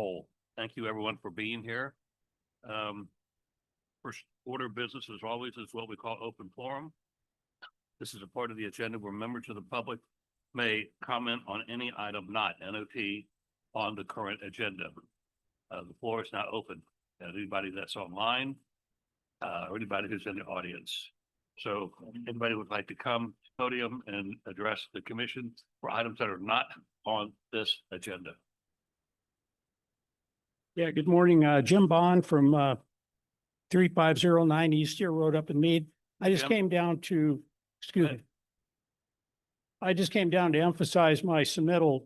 whole. Thank you, everyone, for being here. First order of business, as always, is what we call open forum. This is a part of the agenda where members of the public may comment on any item not NOT on the current agenda. The floor is now open. Anybody that's online, or anybody who's in the audience. So anybody would like to come to the podium and address the commission for items that are not on this agenda. Yeah, good morning. Jim Bond from 3509 East Deer Road up in Meade. I just came down to, I just came down to emphasize my submittal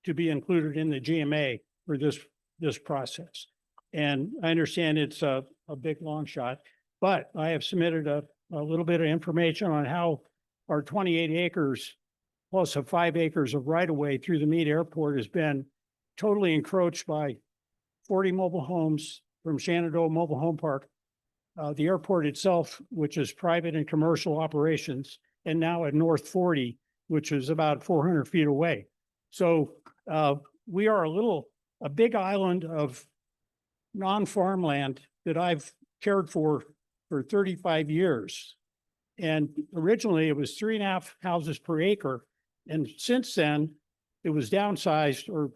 to be included in the GMA for this process. And I understand it's a big long shot, but I have submitted a little bit of information on how our 28 acres plus 5 acres of right of way through the Meade Airport has been totally encroached by 40 mobile homes from Shenandoah Mobile Home Park, the airport itself, which is private and commercial operations, and now at North 40, which is about 400 feet away. So we are a big island of non-farmland that I've cared for 35 years. And originally it was 3.5 houses per acre. And since then it was downsized or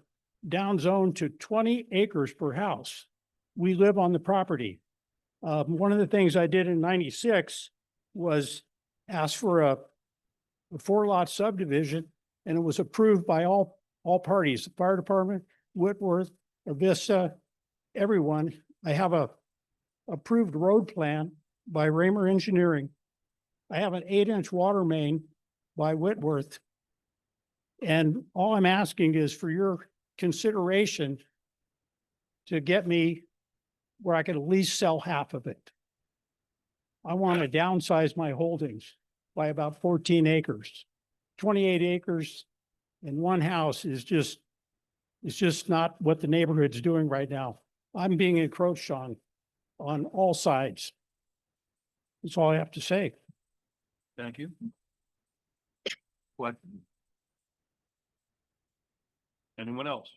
downzoned to 20 acres per house. We live on the property. One of the things I did in 96 was ask for a 4-lot subdivision, and it was approved by all parties, the fire department, Whitworth, Avista, everyone. I have a approved road plan by Raymer Engineering. I have an 8-inch water main by Whitworth. And all I'm asking is for your consideration to get me where I could at least sell half of it. I want to downsize my holdings by about 14 acres. 28 acres in one house is just not what the neighborhood's doing right now. I'm being encroached on all sides. That's all I have to say. Thank you. What? Anyone else?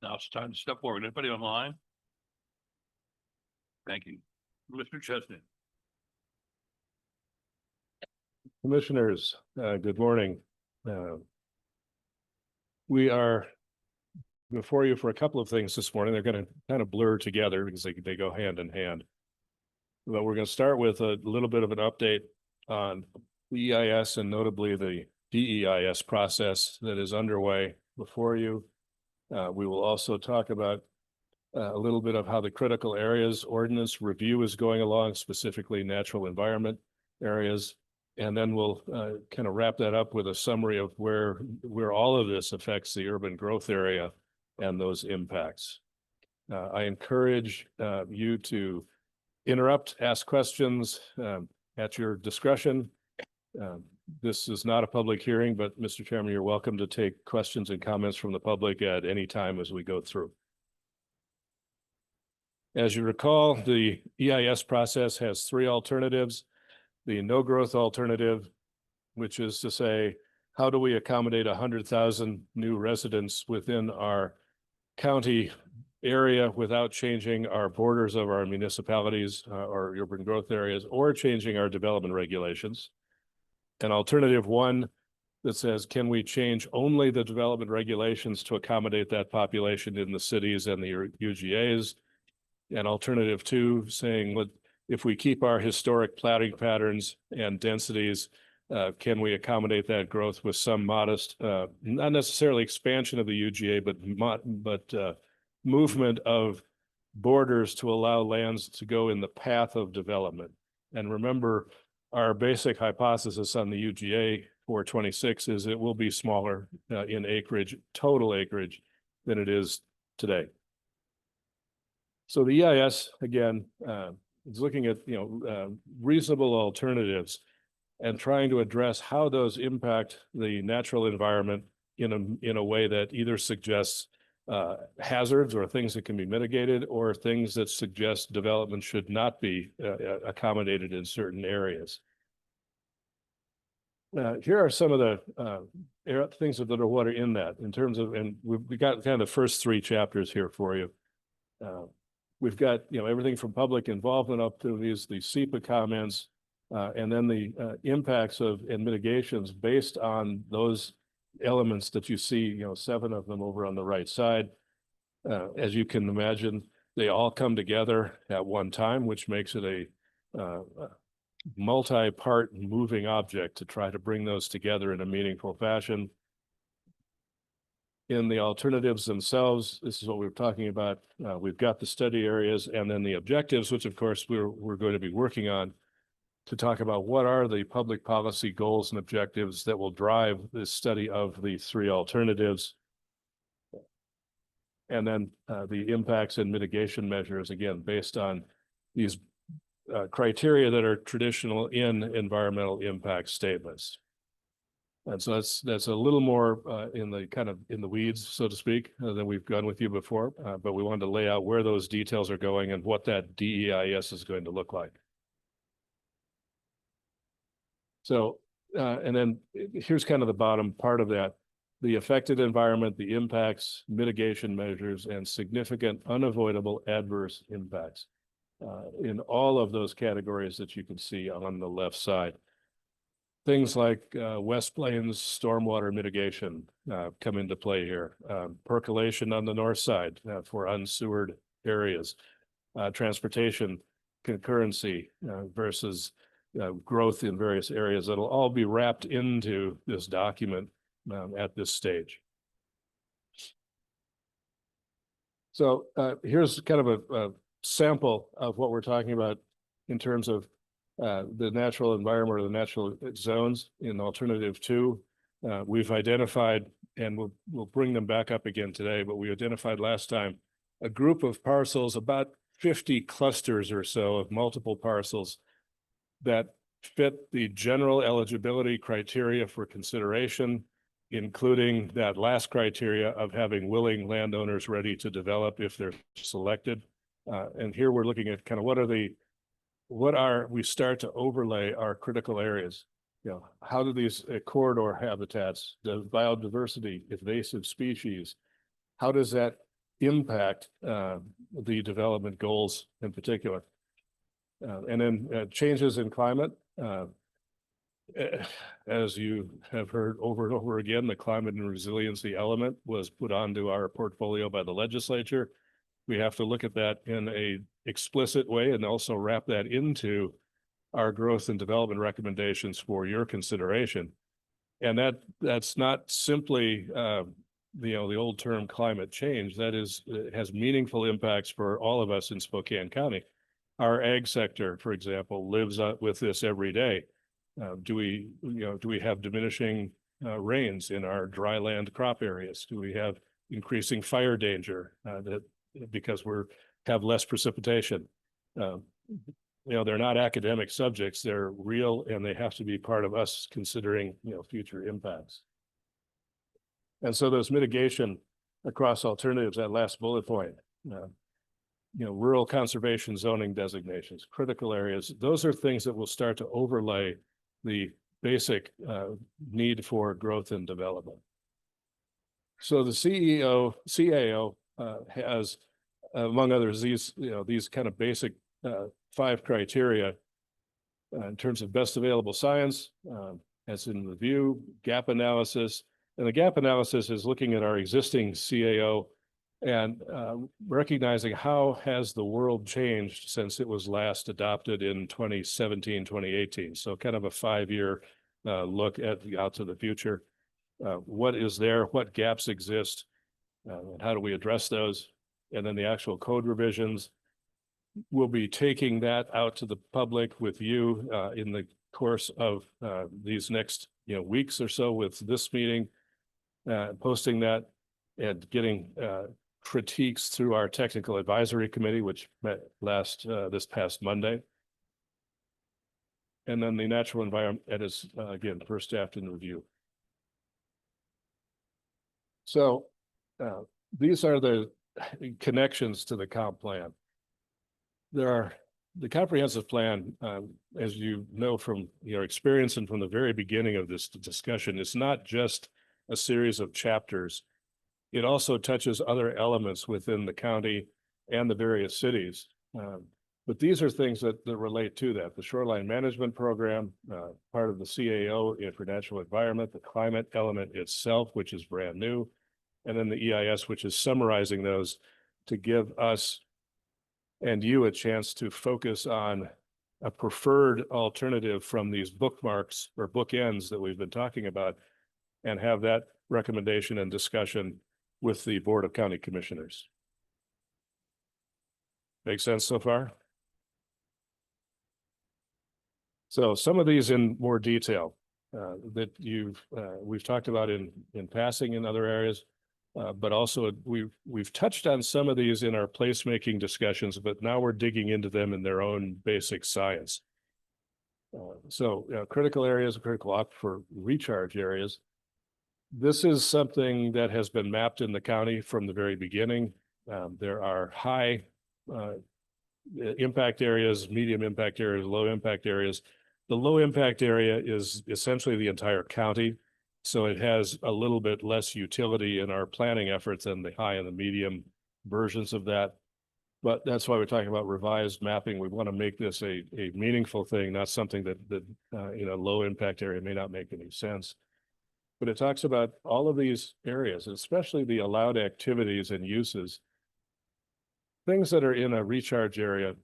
Now it's time to step forward. Anybody online? Thank you. Mr. Chesney. Commissioners, good morning. We are before you for a couple of things this morning. They're going to kind of blur together because they go hand in hand. But we're going to start with a little bit of an update on the EIS and notably the DEIS process that is underway before you. We will also talk about a little bit of how the critical areas ordinance review is going along, specifically natural environment areas. And then we'll kind of wrap that up with a summary of where all of this affects the urban growth area and those impacts. I encourage you to interrupt, ask questions at your discretion. This is not a public hearing, but Mr. Chairman, you're welcome to take questions and comments from the public at any time as we go through. As you recall, the EIS process has 3 alternatives. The no growth alternative, which is to say, how do we accommodate 100,000 new residents within our county area without changing our borders of our municipalities or urban growth areas or changing our development regulations? And alternative 1 that says, can we change only the development regulations to accommodate that population in the cities and the UGAs? And alternative 2 saying, if we keep our historic platting patterns and densities, can we accommodate that growth with some modest, not necessarily expansion of the UGA, but movement of borders to allow lands to go in the path of development? And remember, our basic hypothesis on the UGA 426 is it will be smaller in acreage, total acreage, than it is today. So the EIS, again, is looking at reasonable alternatives and trying to address how those impact the natural environment in a way that either suggests hazards or things that can be mitigated, or things that suggest development should not be accommodated in certain areas. here are some of the things that are what are in that in terms of, and we got kind of the first three chapters here for you. We've got, everything from public involvement up to the SEPA comments, and then the impacts of and mitigations based on those elements that you see, 7 of them over on the right side. As you can imagine, they all come together at one time, which makes it a multi-part moving object to try to bring those together in a meaningful fashion. In the alternatives themselves, this is what we were talking about. We've got the study areas and then the objectives, which of course we're going to be working on to talk about what are the public policy goals and objectives that will drive this study of the 3 alternatives. And then the impacts and mitigation measures, again, based on these criteria that are traditional in environmental impact statements. And so that's a little more in the weeds, so to speak, than we've gone with you before. But we wanted to lay out where those details are going and what that DEIS is going to look like. So, and then here's kind of the bottom part of that. The affected environment, the impacts, mitigation measures, and significant unavoidable adverse impacts in all of those categories that you can see on the left side. Things like West Plains stormwater mitigation come into play here. Percolation on the north side for unsewered areas. Transportation concurrency versus growth in various areas. That'll all be wrapped into this document at this stage. So here's kind of a sample of what we're talking about in terms of the natural environment or the natural zones in alternative 2. We've identified, and we'll bring them back up again today, but we identified last time a group of parcels, about 50 clusters or so of multiple parcels that fit the general eligibility criteria for consideration, including that last criteria of having willing landowners ready to develop if they're selected. And here we're looking at kind of we start to overlay our critical areas. How do these corridor habitats, the biodiversity, invasive species, how does that impact the development goals in particular? And then changes in climate. As you have heard over and over again, the climate and resiliency element was put onto our portfolio by the legislature. We have to look at that in a explicit way and also wrap that into our growth and development recommendations for your consideration. And that's not simply the old term climate change. That is, it has meaningful impacts for all of us in Spokane County. Our ag sector, for example, lives with this every day. Do we have diminishing rains in our dry land crop areas? Do we have increasing fire danger because we have less precipitation? They're not academic subjects, they're real, and they have to be part of us considering, future impacts. And so those mitigation across alternatives, that last bullet point, rural conservation zoning designations, critical areas, those are things that will start to overlay the basic need for growth and development. So the CAO has, among others, these kind of basic 5 criteria in terms of best available science, as in review, gap analysis. And the gap analysis is looking at our existing CAO and recognizing how has the world changed since it was last adopted in 2017, 2018. So kind of a 5-year look out to the future. What is there? What gaps exist? And how do we address those? And then the actual code revisions. We'll be taking that out to the public with you in the course of these next weeks or so with this meeting, posting that and getting critiques through our technical advisory committee, which met this past Monday. And then the natural environment is again first draft in review. So these are the connections to the comp plan. There are the comprehensive plan, as you know from your experience and from the very beginning of this discussion, is not just a series of chapters. It also touches other elements within the county and the various cities. But these are things that relate to that. The shoreline management program, part of the CAO for natural environment, the climate element itself, which is brand new, and then the EIS, which is summarizing those to give us and you a chance to focus on a preferred alternative from these bookmarks or bookends that we've been talking about, and have that recommendation and discussion with the Board of County Commissioners. Make sense so far? So some of these in more detail that we've talked about in passing in other areas, but also we've touched on some of these in our placemaking discussions, but now we're digging into them in their own basic science. Critical areas, critical aquifer recharge areas. This is something that has been mapped in the county from the very beginning. There are high impact areas, medium impact areas, low impact areas. The low impact area is essentially the entire county. So it has a little bit less utility in our planning efforts than the high and the medium versions of that. But that's why we're talking about revised mapping. We want to make this a meaningful thing, not something that in a low impact area may not make any sense. But it talks about all of these areas, especially the allowed activities and uses. Things that are in a recharge area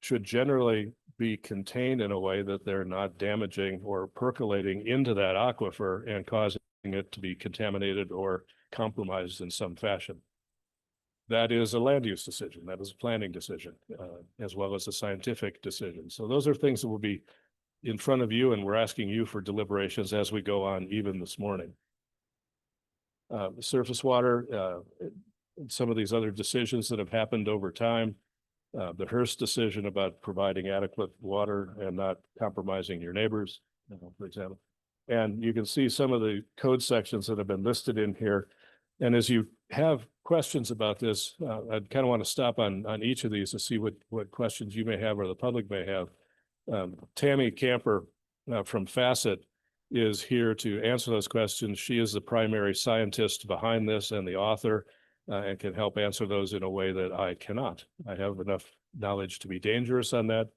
should generally be contained in a way that they're not damaging or percolating into that aquifer and causing it to be contaminated or compromised in some fashion. That is a land use decision. That is a planning decision, as well as a scientific decision. So those are things that will be in front of you, and we're asking you for deliberations as we go on, even this morning. Surface water, some of these other decisions that have happened over time, the Hearst decision about providing adequate water and not compromising your neighbors, for example. And you can see some of the code sections that have been listed in here. And as you have questions about this, I'd kind of want to stop on each of these to see what questions you may have or the public may have. Tammy Camper from Facet is here to answer those questions. She is the primary scientist behind this and the author, and can help answer those in a way that I cannot. I have enough knowledge to be dangerous on that.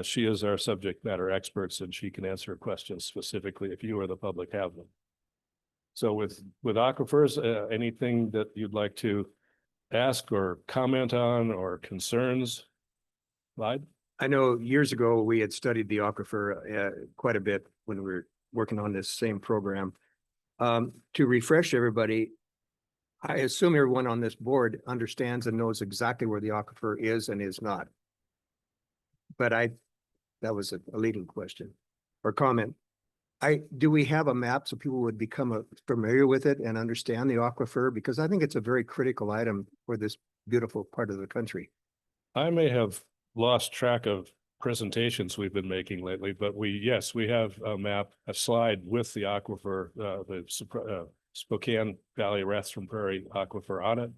She is our subject matter experts, and she can answer questions specifically if you or the public have them. So with aquifers, anything that you'd like to ask or comment on or concerns? Clyde? I know years ago, we had studied the aquifer quite a bit when we were working on this same program. To refresh everybody, I assume everyone on this board understands and knows exactly where the aquifer is and is not. But that was a leading question or comment. Do we have a map so people would become familiar with it and understand the aquifer? Because I think it's a very critical item for this beautiful part of the country. I may have lost track of presentations we've been making lately, but yes, we have a map, a slide with the aquifer, the Spokane Valley Rathdrum Prairie aquifer on it.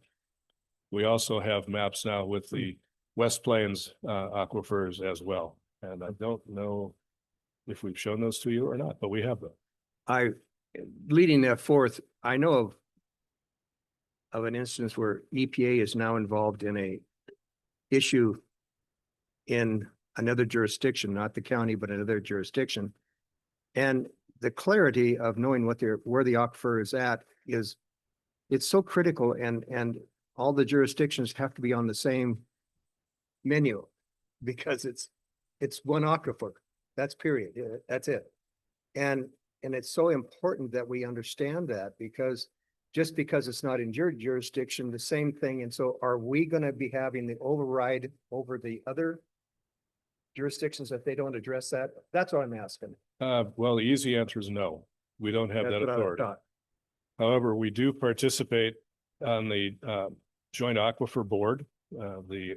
We also have maps now with the West Plains aquifers as well. And I don't know if we've shown those to you or not, but we have them. Leading that forth, I know of an instance where EPA is now involved in a issue in another jurisdiction, not the county, but another jurisdiction. And the clarity of knowing where the aquifer is at it's so critical, and all the jurisdictions have to be on the same menu because it's one aquifer. That's period. That's it. And it's so important that we understand that, because just because it's not in your jurisdiction, the same thing. And so are we going to be having the override over the other jurisdictions if they don't address that? That's what I'm asking. Well, the easy answer is no. We don't have that authority. However, we do participate on the Joint Aquifer Board. The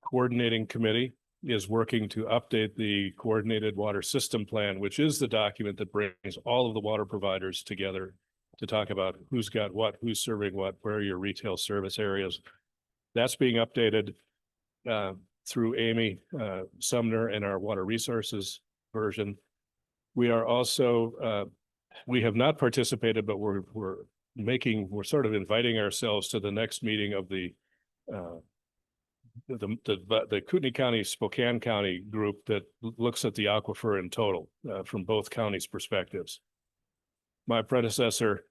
coordinating committee is working to update the Coordinated Water System Plan, which is the document that brings all of the water providers together to talk about who's got what, who's serving what, where are your retail service areas. That's being updated. through Amy Sumner and our water resources version. We are also, we have not participated, but we're sort of inviting ourselves to the next meeting of the Kootenai County, Spokane County group that looks at the aquifer in total from both counties' perspectives. My predecessor,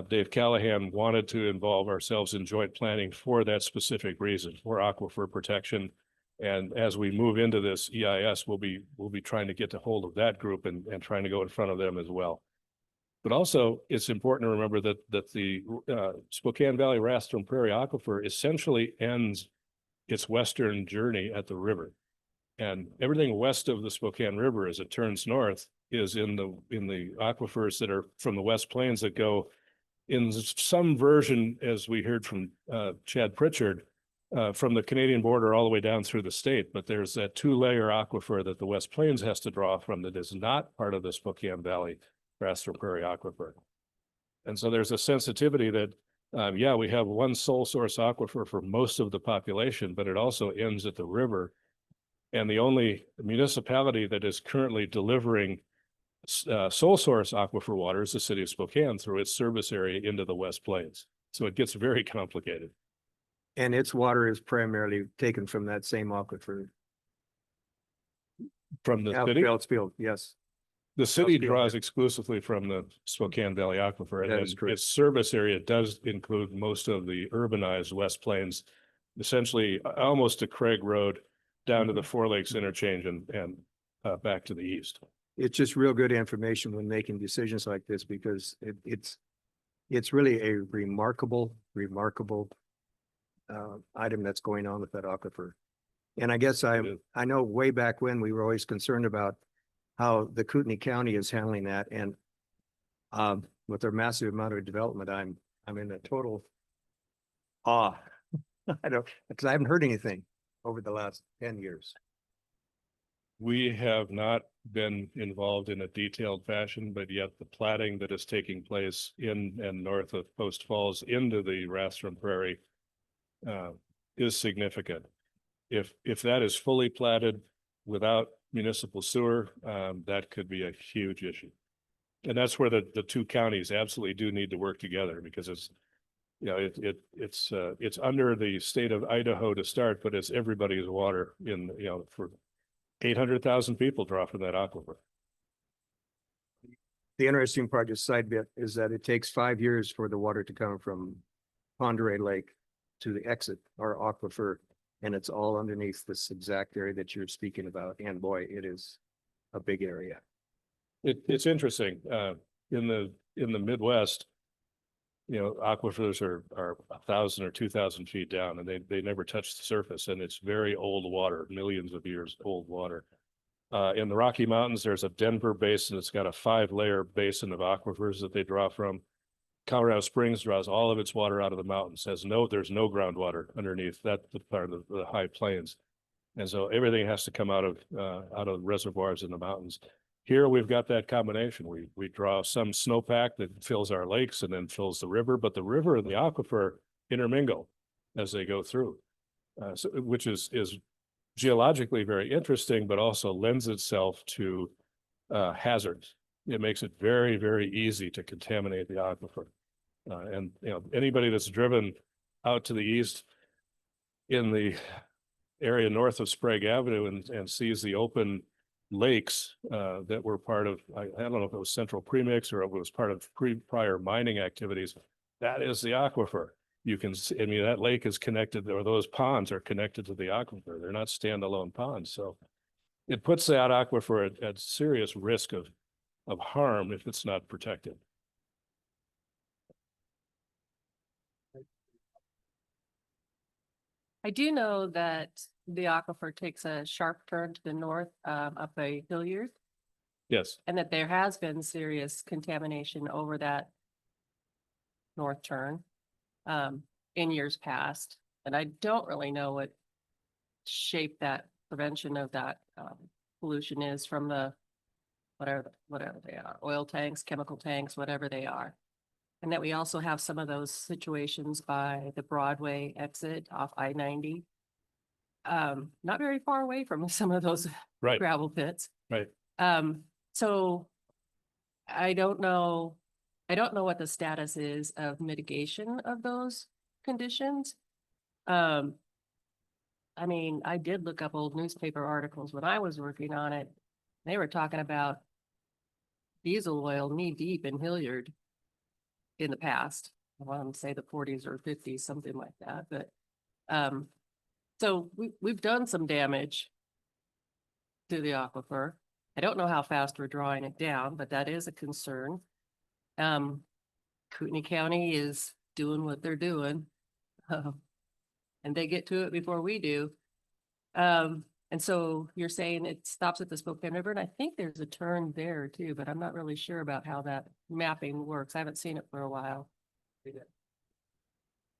Dave Callahan, wanted to involve ourselves in joint planning for that specific reason, for aquifer protection. And as we move into this EIS, we'll be trying to get a hold of that group and trying to go in front of them as well. But also, it's important to remember that the Spokane Valley Rastrum Prairie Aquifer essentially ends its western journey at the river. And everything west of the Spokane River as it turns north is in the aquifers that are from the West Plains that go in some version, as we heard from Chad Pritchard, from the Canadian border all the way down through the state. But there's that 2-layer aquifer that the West Plains has to draw from that is not part of the Spokane Valley Rastrum Prairie Aquifer. And so there's a sensitivity that, yeah, we have one sole source aquifer for most of the population, but it also ends at the river. And the only municipality that is currently delivering sole source aquifer water is the city of Spokane through its service area into the West Plains. So it gets very complicated. And its water is primarily taken from that same aquifer. From the city? Beltsfield, yes. The city Beltsfield, draws yeah. exclusively from the Spokane Valley Aquifer, That is and correct. its service area does include most of the urbanized West Plains, essentially almost to Craig Road, down to the Four Lakes interchange and back to the east. It's just real good information when making decisions like this because it's really a remarkable item that's going on with that aquifer. And I guess I know way back when we were always concerned about how the Kootenai County is handling that, and with their massive amount of development, I'm in a total awe. I don't, because I haven't heard anything over the last 10 years. We have not been involved in a detailed fashion, but yet the platting that is taking place in and north of Post Falls into the Rastrum Prairie is significant. If that is fully platted without municipal sewer, that could be a huge issue. And that's where the two counties absolutely do need to work together, because it's, you know, it's under the state of Idaho to start, but it's everybody's water in, you know, for 800,000 people draw from that aquifer. The interesting part, just side bit, is that it takes 5 years for the water to come from Ponderay Lake to the exit or aquifer, and it's all underneath this exact area that you're speaking about. And boy, it is a big area. It's interesting. In the Midwest, you know, aquifers are 1,000 or 2,000 feet down, and they never touch the surface, and it's very old water, millions of years old water. In the Rocky Mountains, there's a Denver basin that's got a 5-layer basin of aquifers that they draw from. Colorado Springs draws all of its water out of the mountains. There's no groundwater underneath that part of the high plains, and so everything has to come out of reservoirs in the mountains. Here we've got that combination. We draw some snowpack that fills our lakes and then fills the river, but the river and the aquifer intermingle as they go through, which is geologically very interesting, but also lends itself to hazards. It makes it very, very easy to contaminate the aquifer. And you know, anybody that's driven out to the east in the area north of Sprague Avenue and sees the open lakes that were part of, I don't know if it was Central Premix or if it was part of prior mining activities, that is the aquifer. You can see, I mean, that lake is connected, or those ponds are connected to the aquifer. They're not standalone ponds. So it puts that aquifer at serious risk of harm if it's not protected. I do know that the aquifer takes a sharp turn to the north up a Hilliard, Yes. and that there has been serious contamination over that north turn in years past. And I don't really know what shape that prevention of that pollution is from the whatever they are, oil tanks, chemical tanks, whatever they are. And that we also have some of those situations by the Broadway exit off I-90. not very far away from some of those Right, gravel pits. right. So I don't know what the status is of mitigation of those conditions. I mean, I did look up old newspaper articles when I was working on it. They were talking about diesel oil knee deep in Hilliard in the past. I want to say the 40s or 50s, something like that, but, so we've done some damage to the aquifer. I don't know how fast we're drawing it down, but that is a concern. Kootenai County is doing what they're doing. And they get to it before we do. And so you're saying it stops at the Spokane River, and I think there's a turn there too, but I'm not really sure about how that mapping works. I haven't seen it for a while.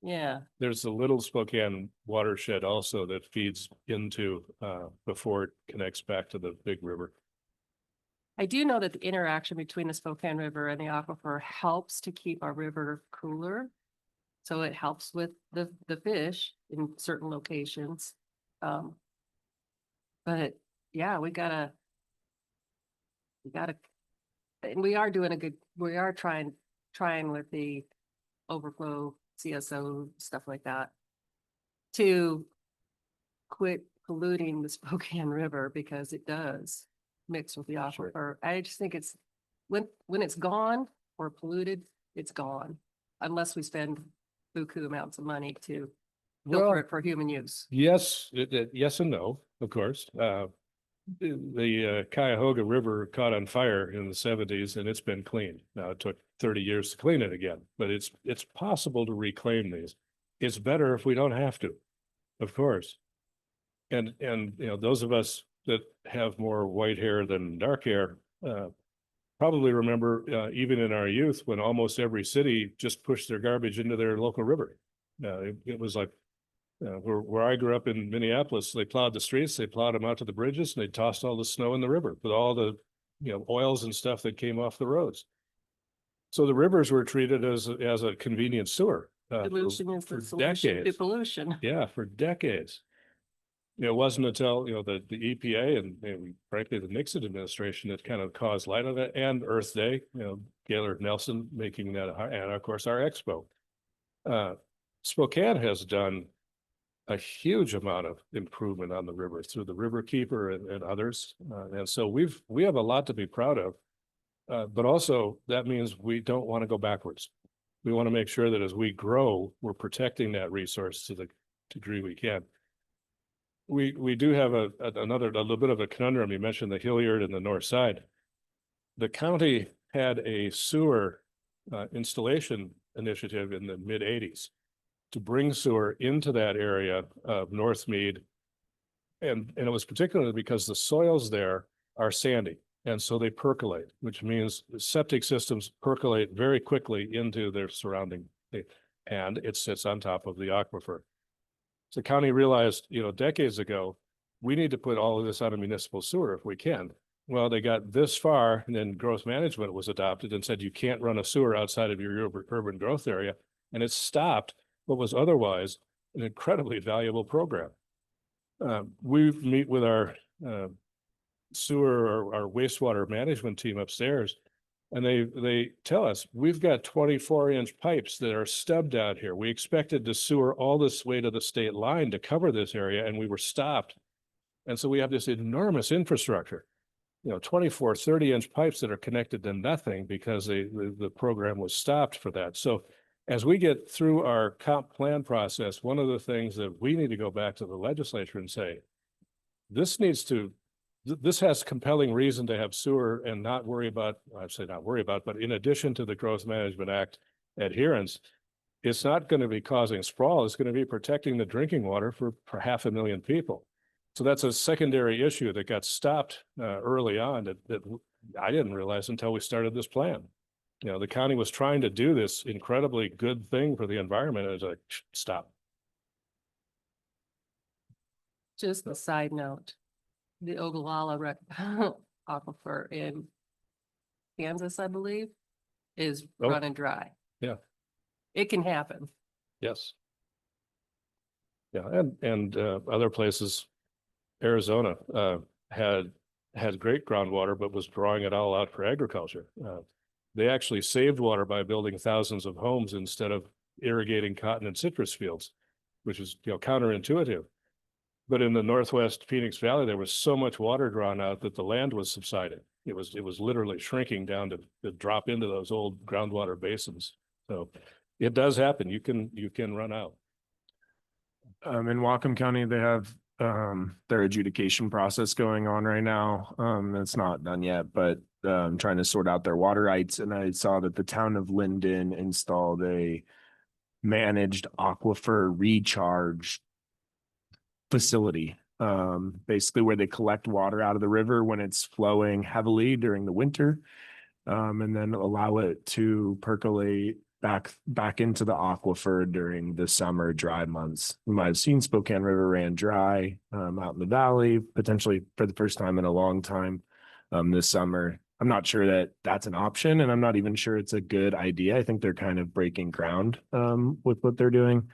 Yeah, There's a little Spokane watershed also that feeds into, before it connects back to the big river. I do know that the interaction between the Spokane River and the aquifer helps to keep our river cooler. So it helps with the fish in certain locations. But yeah, we gotta, and we are doing we are trying with the overflow CSO, stuff like that, to quit polluting the Spokane River because it does mix with the Sure. aquifer. I just think it's, when it's gone or polluted, it's gone. Unless we spend buku amounts of money to filter Well, it for human use. yes, yes and no, of course. The Cuyahoga River caught on fire in the 70s and it's been cleaned. Now it took 30 years to clean it again, but it's possible to reclaim these. It's better if we don't have to, of course. And you know, those of us that have more white hair than dark hair, probably remember, even in our youth, when almost every city just pushed their garbage into their local river. It was like, where I grew up in Minneapolis, they plowed the streets, they plowed them out to the bridges, and they tossed all the snow in the river with all the, you know, oils and stuff that came off the roads. So the rivers were treated as a convenient sewer. Pollution is for the solution to decades. pollution. Yeah, for decades. You know, it wasn't until, you know, the EPA and frankly, the Nixon administration that kind of caused light on it, and Earth Day, you know, Gaylord Nelson making that, and of course our Expo. Spokane has done a huge amount of improvement on the river through the River Keeper and others. And so we have a lot to be proud of. But also that means we don't want to go backwards. We want to make sure that as we grow, we're protecting that resource to the degree we can. We do have a little bit of a conundrum. You mentioned the Hilliard and the north side. The county had a sewer installation initiative in the mid-80s to bring sewer into that area of North Mead. And it was particularly because the soils there are sandy. And so they percolate, which means the septic systems percolate very quickly into their surrounding, and it sits on top of the aquifer. So the county realized, you know, decades ago, we need to put all of this on a municipal sewer if we can. Well, they got this far, and then growth management was adopted and said you can't run a sewer outside of your urban growth area, and it stopped what was otherwise an incredibly valuable program. We meet with our sewer or our wastewater management team upstairs, and they tell us we've got 24-inch pipes that are stubbed out here. We expected to sewer all this way to the state line to cover this area, and we were stopped. And so we have this enormous infrastructure, you know, 24, 30-inch pipes that are connected to nothing because the program was stopped for that. So as we get through our comp plan process, one of the things that we need to go back to the legislature and say, this has compelling reason to have sewer and not worry about, I'd say not worry about, but in addition to the Growth Management Act adherence, it's not going to be causing sprawl. It's going to be protecting the drinking water for 500,000 people. So that's a secondary issue that got stopped early on that I didn't realize until we started this plan. You know, the county was trying to do this incredibly good thing for the environment. It was like, stop. Just a side note, the Ogallala aquifer in Kansas, I believe, is Oh. running dry. Yeah. It can happen. Yes. Yeah, and other places, Arizona had great groundwater, but was drawing it all out for agriculture. They actually saved water by building thousands of homes instead of irrigating cotton and citrus fields, which is, counterintuitive. But in the Northwest Phoenix Valley, there was so much water drawn out that the land was subsiding. It was literally shrinking down to drop into those old groundwater basins. So it does happen. You can run out. In Whatcom County, they have their adjudication process going on right now. It's not done yet, but trying to sort out their water rights. And I saw that the town of Linden installed a managed aquifer recharge facility, basically where they collect water out of the river when it's flowing heavily during the winter, and then allow it to percolate back into the aquifer during the summer dry months. You might have seen Spokane River ran dry out in the valley, potentially for the first time in a long time this summer. I'm not sure that that's an option, and I'm not even sure it's a good idea. I think they're kind of breaking ground with what they're doing.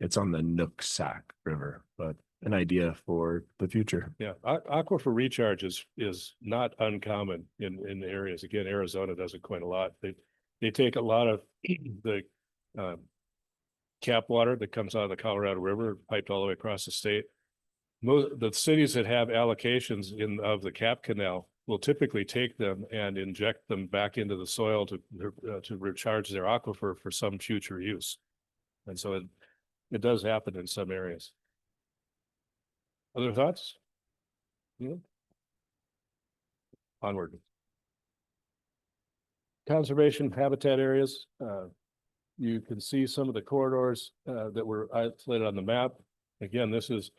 It's on the Nooksack River, but an idea for the future. Yeah, aquifer recharge is not uncommon in areas. Again, Arizona does it quite a lot. They take a lot of the cap water that comes out of the Colorado River, piped all the way across the state. The cities that have allocations of the cap canal will typically take them and inject them back into the soil to recharge their aquifer for some future use. And so it does happen in some areas. Other thoughts? Yeah. Onward. Conservation habitat areas. You can see some of the corridors that were isolated on the map. Again, this is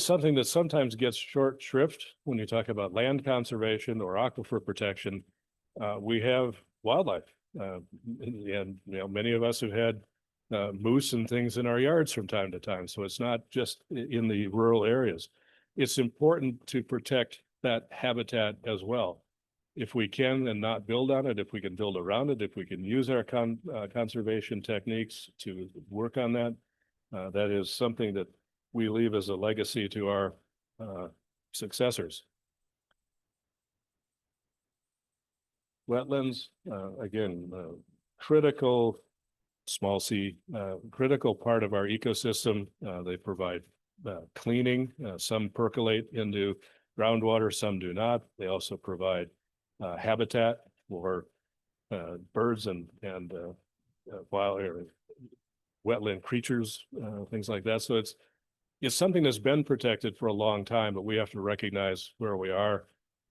something that sometimes gets short shrift when you talk about land conservation or aquifer protection. We have wildlife, and many of us have had moose and things in our yards from time to time. So it's not just in the rural areas. It's important to protect that habitat as well. If we can and not build on it, if we can build around it, if we can use our conservation techniques to work on that, that is something that we leave as a legacy to our successors. Wetlands, again, critical, small c, critical part of our ecosystem. They provide cleaning. Some percolate into groundwater, some do not. They also provide habitat for birds and wild wetland creatures, things like that. So it's something that's been protected for a long time, but we have to recognize where we are.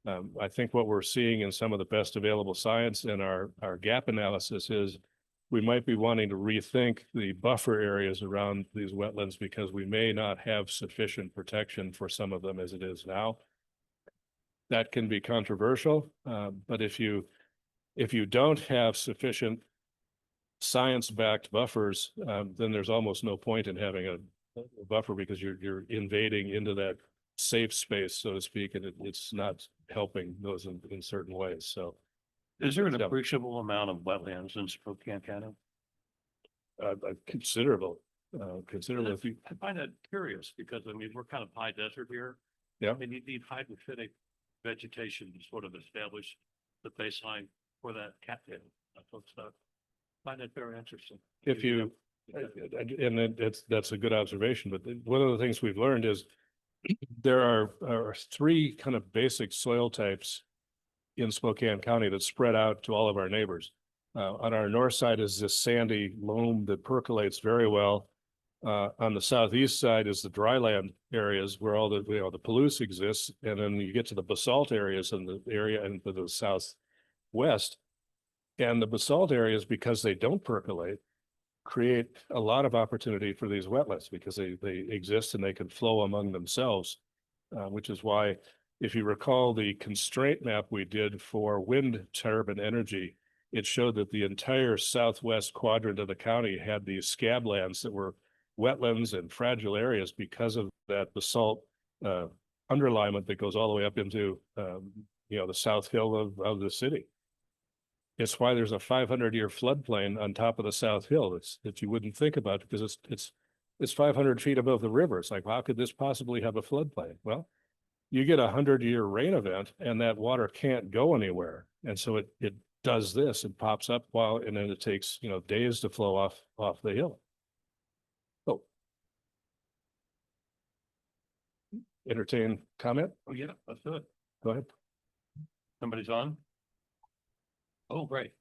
I think what we're seeing in some of the best available science and our gap analysis is we might be wanting to rethink the buffer areas around these wetlands because we may not have sufficient protection for some of them as it is now. That can be controversial, but if you don't have sufficient science-backed buffers, then there's almost no point in having a buffer because you're invading into that safe space, so to speak, and it's not helping those in certain ways. So Is there an appreciable amount of wetlands in Spokane County? considerable. If you, I find that curious because I mean, we're kind of high desert here. Yeah. I mean, you need hydrophytic vegetation to sort of establish the baseline for that catnip. I find that very interesting. if you, and that's a good observation, but one of the things we've learned is there are three kind of basic soil types in Spokane County that spread out to all of our neighbors. On our north side is this sandy loam that percolates very well. On the southeast side is the dryland areas where all the the Palouse exists, and then you get to the basalt areas in the area and to the southwest. And the basalt areas, because they don't percolate, create a lot of opportunity for these wetlands because they exist and they can flow among themselves, which is why, if you recall the constraint map we did for wind turbine energy, it showed that the entire southwest quadrant of the county had these scablands that were wetlands and fragile areas because of that basalt underlayment that goes all the way up into the south hill of the city. It's why there's a 500-year floodplain on top of the South Hill. That you wouldn't think about because it's 500 feet above the river. It's like, how could this possibly have a floodplain? Well, you get a 100-year rain event and that water can't go anywhere. And so it does this, it pops up and then it takes, days to flow off the hill. Oh. Entertain comment? Oh, yeah, let's do it. Go ahead. Somebody's on? Oh, great.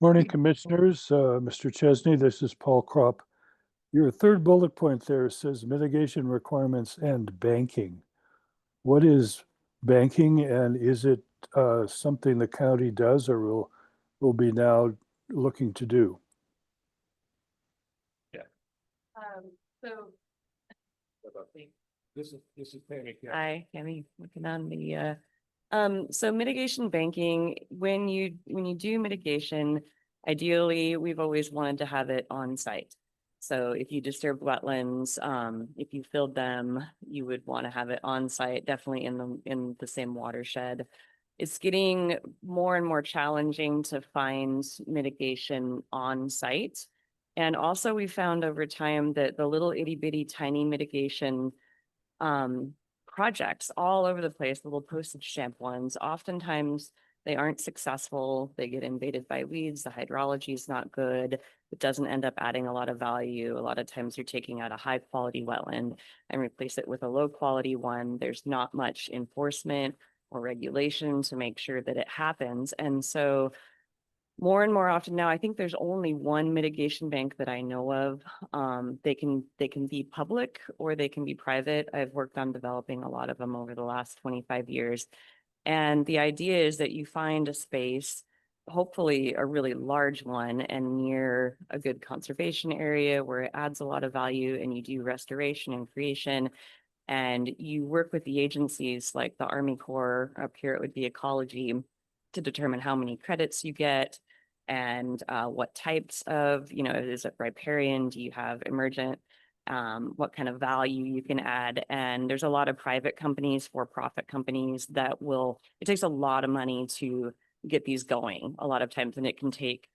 Morning, Commissioners. Mr. Chesney, this is Paul Kropp. Your third bullet point there says mitigation requirements and banking. What is banking, and is it something the county does or will be now looking to do? So. This is Tammy. Hi, Tammy, looking on the, so mitigation banking, when you do mitigation, ideally, we've always wanted to have it on site. So if you disturb wetlands, if you filled them, you would want to have it on site, definitely in the same watershed. It's getting more and more challenging to find mitigation on site. And also we found over time that the little itty bitty tiny mitigation projects all over the place, little postage stamp ones, oftentimes they aren't successful. They get invaded by weeds. The hydrology is not good. It doesn't end up adding a lot of value. A lot of times you're taking out a high quality wetland and replace it with a low quality one. There's not much enforcement or regulation to make sure that it happens. And so more and more often now, I think there's only one mitigation bank that I know of. They can be public or they can be private. I've worked on developing a lot of them over the last 25 years. And the idea is that you find a space, hopefully a really large one and near a good conservation area where it adds a lot of value, and you do restoration and creation. And you work with the agencies like the Army Corps, up here it would be ecology, to determine how many credits you get and what types of, is it riparian? Do you have emergent? What kind of value you can add? And there's a lot of private companies, for-profit companies that it takes a lot of money to get these going a lot of times, and it can take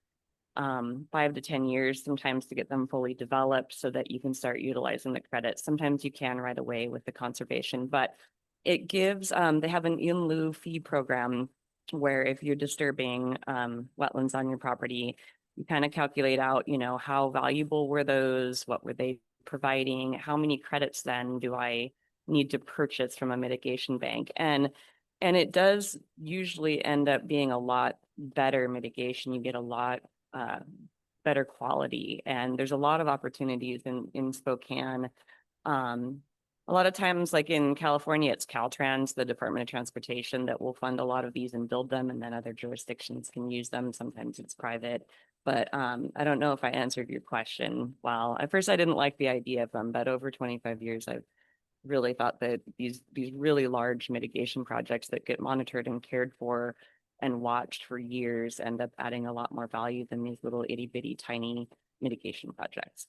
5 to 10 years sometimes to get them fully developed so that you can start utilizing the credits. Sometimes you can right away with the conservation, but it gives, they have an in lieu fee program where if you're disturbing wetlands on your property, you kind of calculate out, how valuable were those? What were they providing? How many credits then do I need to purchase from a mitigation bank? And it does usually end up being a lot better mitigation. You get a lot better quality, and there's a lot of opportunities in Spokane. A lot of times, like in California, it's Caltrans, the Department of Transportation, that will fund a lot of these and build them, and then other jurisdictions can use them. Sometimes it's private, but I don't know if I answered your question. Well, at first I didn't like the idea of them, but over 25 years, I've really thought that these really large mitigation projects that get monitored and cared for and watched for years end up adding a lot more value than these little itty bitty tiny mitigation projects.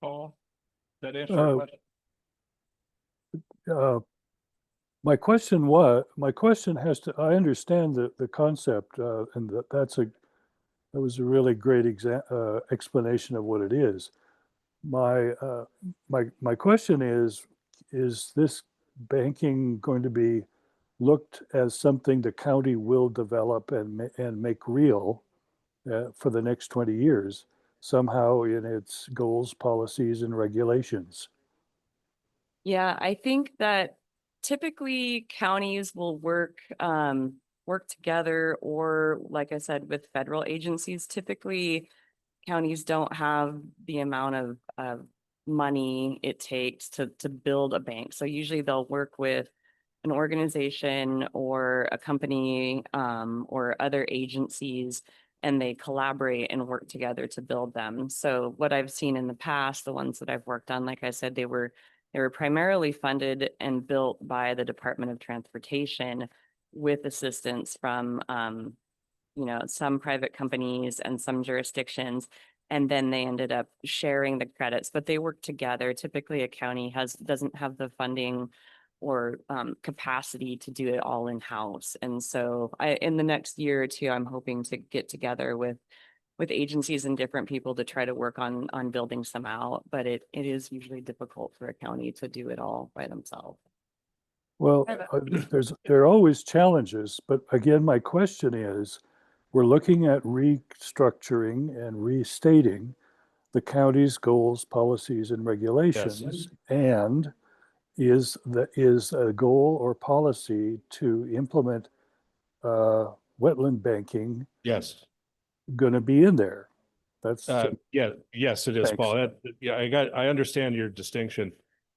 Paul, that answer your question? My question has to, I understand the concept, and that was a really great explanation of what it is. My question is this banking going to be looked as something the county will develop and make real for the next 20 years, somehow in its goals, policies, and regulations? Yeah, I think that typically counties will work together, or like I said, with federal agencies. Typically, counties don't have the amount of money it takes to build a bank. So usually they'll work with an organization or a company or other agencies, and they collaborate and work together to build them. So what I've seen in the past, the ones that I've worked on, like I said, they were primarily funded and built by the Department of Transportation with assistance from some private companies and some jurisdictions. And then they ended up sharing the credits, but they work together. Typically a county doesn't have the funding capacity to do it all in-house. And so in the next year or two, I'm hoping to get together with agencies and different people to try to work on building some out, but it is usually difficult for a county to do it all by themselves. Well, there are always challenges, but again, my question is, we're looking at restructuring and restating the county's goals, policies, and regulations. And is a goal or policy to implement wetland banking Yes. going to be in there? That's Yes, it is, Thanks. Paul. I understand your distinction.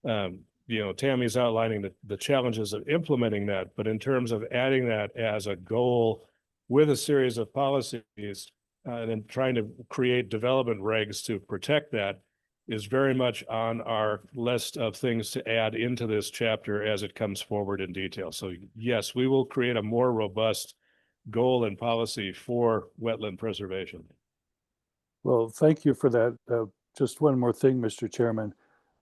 Tammy's outlining the challenges of implementing that, but in terms of adding that as a goal with a series of policies, and then trying to create development regs to protect that is very much on our list of things to add into this chapter as it comes forward in detail. So yes, we will create a more robust goal and policy for wetland preservation. Well, thank you for that. Just one more thing, Mr. Chairman.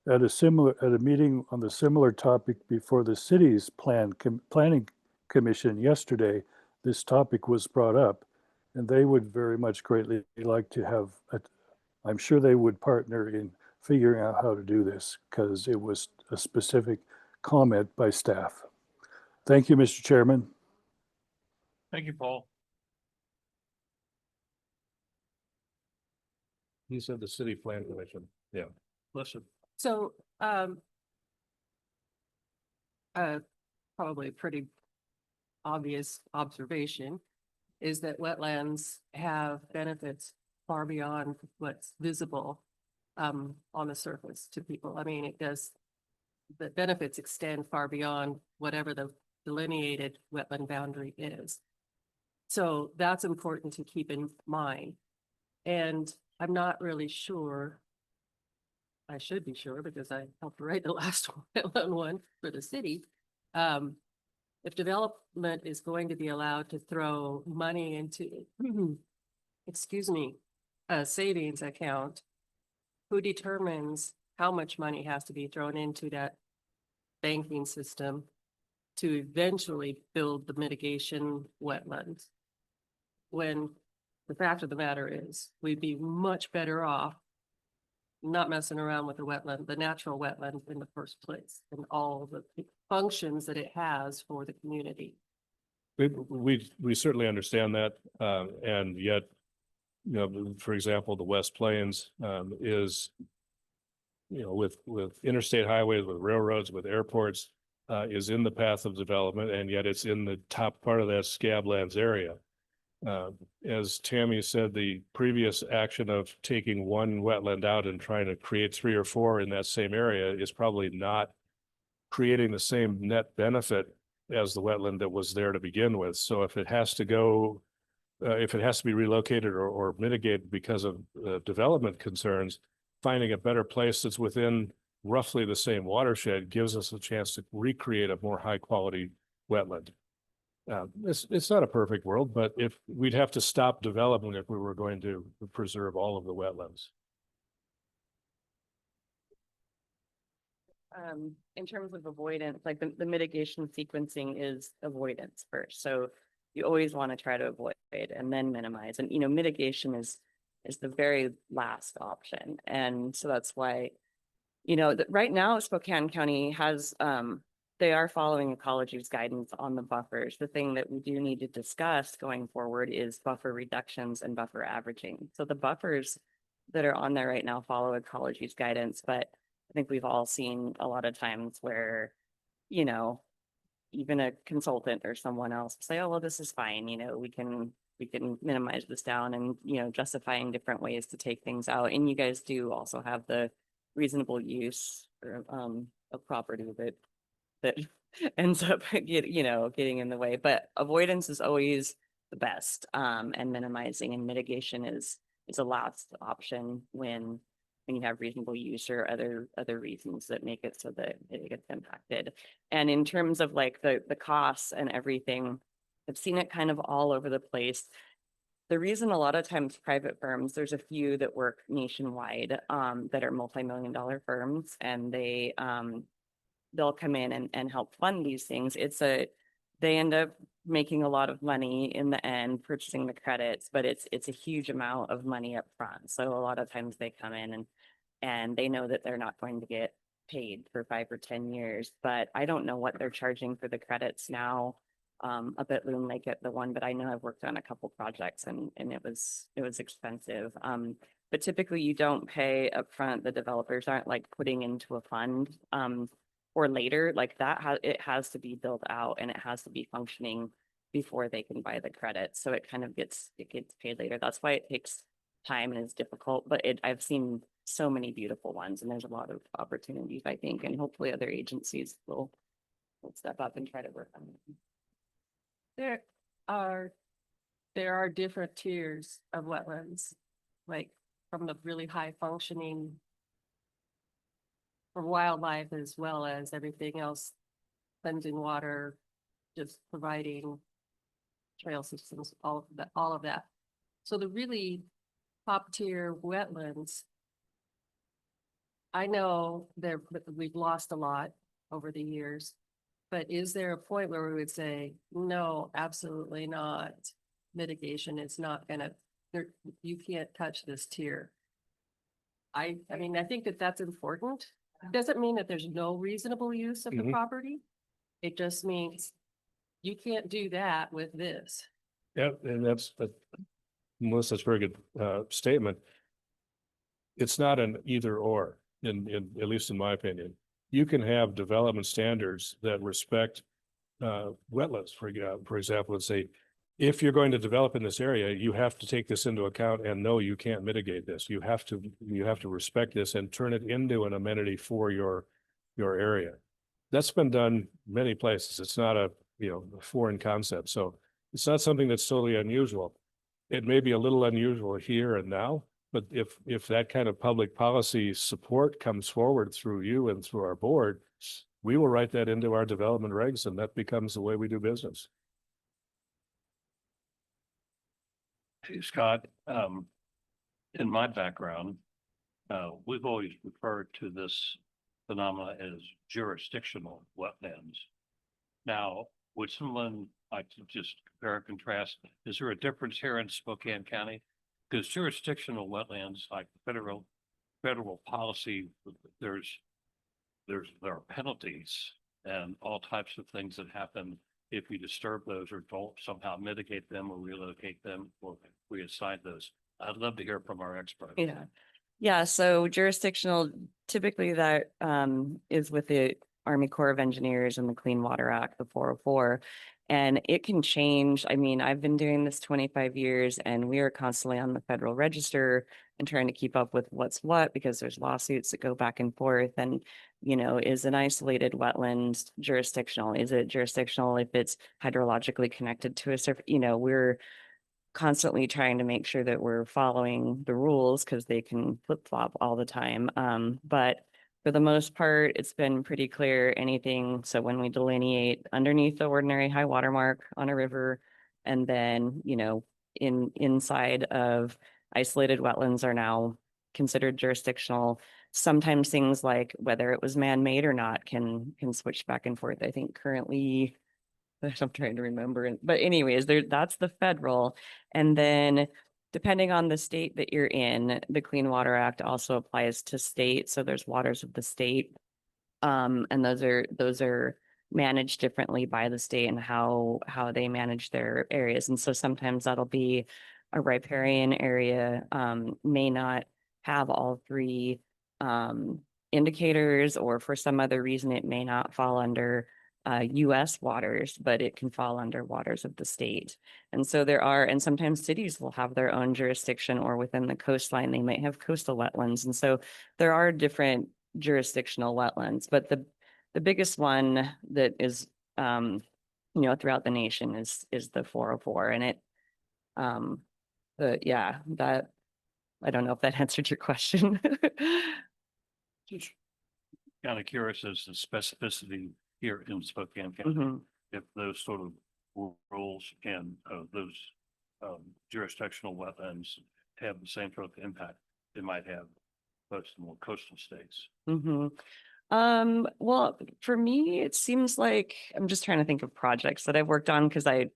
At a meeting on the similar topic before the city's planning commission yesterday, this topic was brought up, and they would very much greatly like to have, I'm sure they would partner in figuring out how to do this, because it was a specific comment by staff. Thank you, Mr. Chairman. Thank you, Paul. He said the city plan commission. Yeah. Listen, So, probably a pretty obvious observation is that wetlands have benefits far beyond what's visible on the surface to people. I mean, the benefits extend far beyond whatever the delineated wetland boundary is. So that's important to keep in mind. And I'm not really sure. I should be sure because I helped write the last wetland one for the city. If development is going to be allowed to throw money into, excuse me, a savings account, who determines how much money has to be thrown into that banking system to eventually build the mitigation wetlands? When the fact of the matter is, we'd be much better off not messing around with the natural wetland in the first place and all the functions that it has for the community. We certainly understand that, and yet, for example, the West Plains is, with interstate highways, with railroads, with airports, is in the path of development, and yet it's in the top part of that Scablands area. As Tammy said, the previous action of taking one wetland out and trying to create 3 or 4 in that same area is probably not creating the same net benefit as the wetland that was there to begin with. So if it has to go, if it has to be relocated or mitigated because of development concerns, finding a better place that's within roughly the same watershed gives us a chance to recreate a more high quality wetland. It's not a perfect world, but if we'd have to stop development if we were going to preserve all of the wetlands. In terms of avoidance, like the mitigation sequencing is avoidance first. So you always want to try to avoid and then minimize. And, mitigation is the very last option. And so that's why, right now Spokane County has, they are following ecology's guidance on the buffers. The thing that we do need to discuss going forward is buffer reductions and buffer averaging. So the buffers that are on there right now follow ecology's guidance, but I think we've all seen a lot of times where, even a consultant or someone else say, oh, well, this is fine. We can minimize this down and, justifying different ways to take things out. And you guys do also have the reasonable use of property that ends up getting in the way, but avoidance is always the best. And minimizing and mitigation is a last option when you have reasonable use or other reasons that make it so that it gets impacted. And in terms of like the costs and everything, I've seen it kind of all over the place. The reason a lot of times private firms, there's a few that work nationwide that are multi-million-dollar firms, and they they'll come in and help fund these things. They end up making a lot of money in the end, purchasing the credits, but it's a huge amount of money up front. So a lot of times they come in and they know that they're not going to get paid for 5 or 10 years, but I don't know what they're charging for the credits now. Up at Loon Lake at the one, but I know I've worked on a couple projects and it was expensive. But typically you don't pay upfront. The developers aren't like putting into a fund, or later like that. It has to be built out and it has to be functioning before they can buy the credit. So it kind of gets paid later. That's why it takes time and is difficult, but I've seen so many beautiful ones and there's a lot of opportunities, I think, and hopefully other agencies will step up and try to work on it. There are different tiers of wetlands, like from the really high functioning for wildlife as well as everything else, cleansing water, just providing trail systems, all of that. So the really top tier wetlands, I know that we've lost a lot over the years. But is there a point where we would say, no, absolutely not? Mitigation is not gonna, you can't touch this tier. I mean, I think that that's important. It doesn't mean that there's no reasonable use of the Mhm. property. It just means you can't do that with this. Yeah, and Melissa's very good statement. It's not an either or, at least in my opinion. You can have development standards that respect wetlands, for example, and say, if you're going to develop in this area, you have to take this into account and no, you can't mitigate this. You have to respect this and turn it into an amenity for your area. That's been done many places. It's not a foreign concept. So it's not something that's totally unusual. It may be a little unusual here and now, but if that kind of public policy support comes forward through you and through our board, we will write that into our development regs and that becomes the way we do business. Hey, Scott, in my background, we've always referred to this phenomena as jurisdictional wetlands. Now, would someone like to just compare and contrast? Is there a difference here in Spokane County? Because jurisdictional wetlands, like federal policy, there are penalties and all types of things that happen if you disturb those or don't somehow mitigate them or relocate them or reassign those. I'd love to hear from our expert. Yeah. Yeah, so jurisdictional, typically that is with the Army Corps of Engineers and the Clean Water Act, the 404. And it can change. I mean, I've been doing this 25 years and we are constantly on the Federal Register and trying to keep up with what's what, because there's lawsuits that go back and forth. And, is an isolated wetland jurisdictional? Is it jurisdictional if it's hydrologically connected to a surface? We're constantly trying to make sure that we're following the rules because they can flip-flop all the time. But for the most part, it's been pretty clear anything. So when we delineate underneath the ordinary high water mark on a river, and then, inside of isolated wetlands are now considered jurisdictional. Sometimes things like whether it was man-made or not can switch back and forth. I think currently, I'm trying to remember, but anyways, that's the federal. And then depending on the state that you're in, the Clean Water Act also applies to state. So there's waters of the state. And those are managed differently by the state and how they manage their areas. And so sometimes that'll be a riparian area, may not have all three indicators, or for some other reason, it may not fall under US waters, but it can fall under waters of the state. And so and sometimes cities will have their own jurisdiction, or within the coastline, they might have coastal wetlands. And so there are different jurisdictional wetlands, but the biggest one that is, throughout the nation is the 404. And that, I don't know if that answered your question. Just kind of curious as to specificity here in Spokane County, Mhm. if those sort of rules and those jurisdictional wetlands have the same sort of impact they might have most more coastal states. Mhm. Well, for me, it seems like, I'm just trying to think of projects that I've worked on because I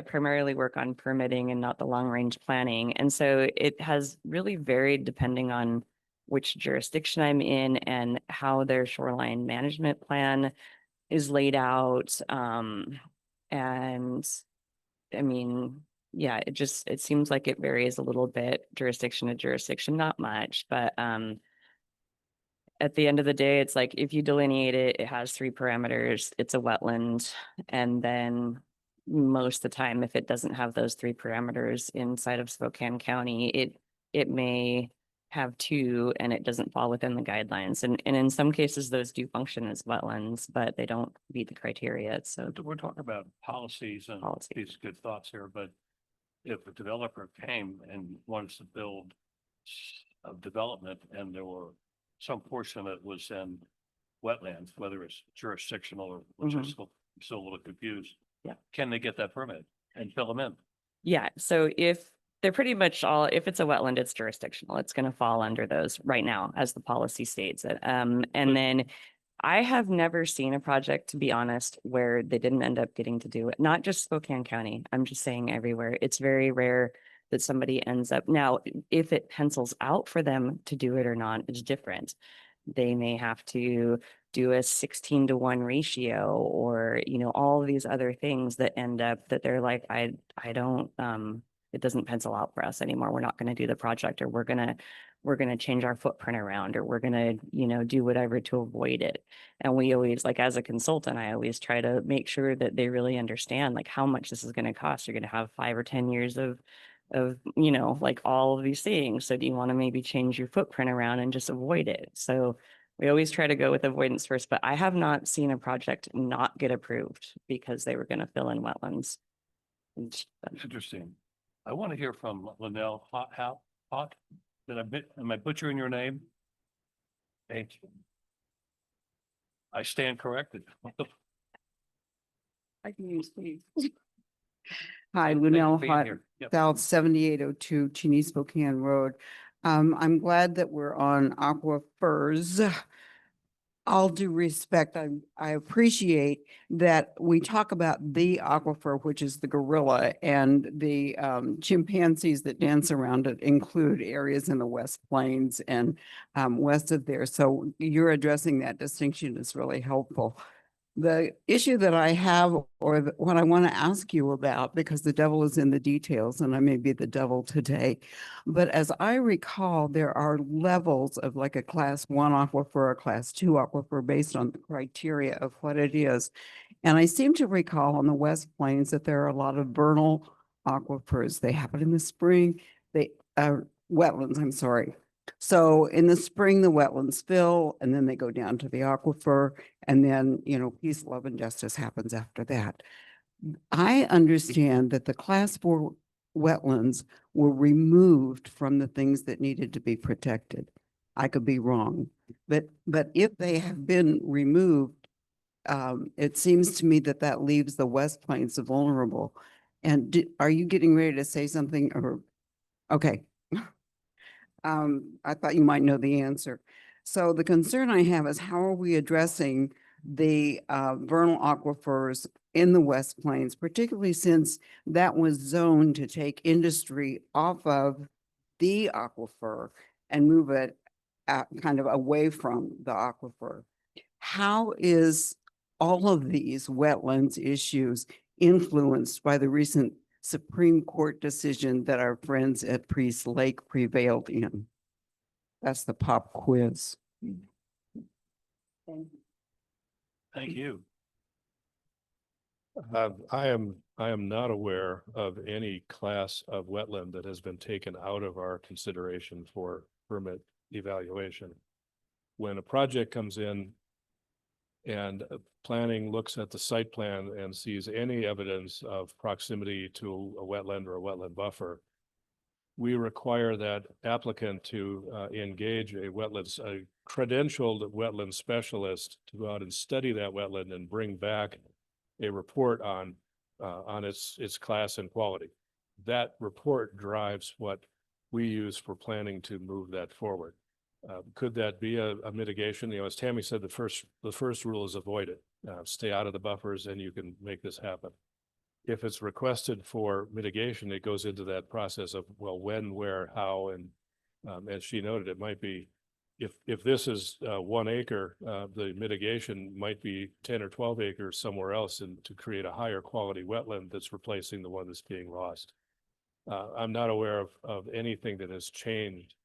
primarily work on permitting and not the long range planning. And so it has really varied depending on which jurisdiction I'm in and how their shoreline management plan is laid out. And I mean, yeah, it seems like it varies a little bit jurisdiction to jurisdiction, not much, but at the end of the day, it's like if you delineate it, it has 3 parameters, it's a wetland. And then most of the time, if it doesn't have those 3 parameters inside of Spokane County, it may have 2 and it doesn't fall within the guidelines. And in some cases, those do function as wetlands, but they don't meet the criteria. So We're talking about policies and Policy. these good thoughts here, but if a developer came and wants to build a development and there were some portion of it was in wetlands, whether it's jurisdictional or which is still a little confused. Yeah. Can they get that permit and fill them in? yeah, so if they're pretty much all, if it's a wetland, it's jurisdictional. It's going to fall under those right now, as the policy states it. And But- then I have never seen a project, to be honest, where they didn't end up getting to do it. Not just Spokane County. I'm just saying everywhere. It's very rare that somebody ends up. Now, if it pencils out for them to do it or not, it's different. They may have to do a 16-to-1 ratio or, all of these other things that end up that they're like, I don't, it doesn't pencil out for us anymore. We're not going to do the project, or we're going to change our footprint around, or we're going to, do whatever to avoid it. And we always, like, as a consultant, I always try to make sure that they really understand like how much this is going to cost. You're going to have 5 or 10 years of, like all of these things. So do you want to maybe change your footprint around and just avoid it? So we always try to go with avoidance first, but I have not seen a project not get approved because they were going to fill in wetlands. That's interesting. I want to hear from Linnell Hot. Am I butchering your name? Thank you. I stand corrected. I can use these. Hi, Thank you Lunell for being Hut, here. Yep. South 7802 Cheney Spokane Road. I'm glad that we're on aquifers. All due respect, I appreciate that we talk about the aquifer, which is the gorilla, and the chimpanzees that dance around it include areas in the West Plains and west of there. So you're addressing that distinction is really helpful. The issue that I have, or what I want to ask you about, because the devil is in the details, and I may be the devil today, but as I recall, there are levels of like a class 1 aquifer, a class 2 aquifer based on the criteria of what it is. And I seem to recall on the West Plains that there are a lot of vernal aquifers. They happen in the spring, wetlands, I'm sorry. So in the spring, the wetlands fill, and then they go down to the aquifer, and then, peace, love, and justice happens after that. I understand that the class 4 wetlands were removed from the things that needed to be protected. I could be wrong, but if they have been removed, it seems to me that leaves the West Plains vulnerable. And are you getting ready to say something, or, okay. I thought you might know the answer. So the concern I have is how are we addressing the vernal aquifers in the West Plains, particularly since that was zoned to take industry off of the aquifer and move it kind of away from the aquifer. How is all of these wetlands issues influenced by the recent Supreme Court decision that our friends at Priest Lake prevailed in? That's the pop quiz. Thank you. I am not aware of any class of wetland that has been taken out of our consideration for permit evaluation. When a project comes in and planning looks at the site plan and sees any evidence of proximity to a wetland or a wetland buffer, we require that applicant to engage a credentialed wetland specialist to go out and study that wetland and bring back a report on its class and quality. That report drives what we use for planning to move that forward. Could that be a mitigation? You know, as Tammy said, the first rule is avoid it. Stay out of the buffers and you can make this happen. If it's requested for mitigation, it goes into that process of, well, when, where, how, and as she noted, it might be, if this is 1 acre, the mitigation might be 10 or 12 acres somewhere else and to create a higher quality wetland that's replacing the one that's being lost. I'm not aware of anything that has changed,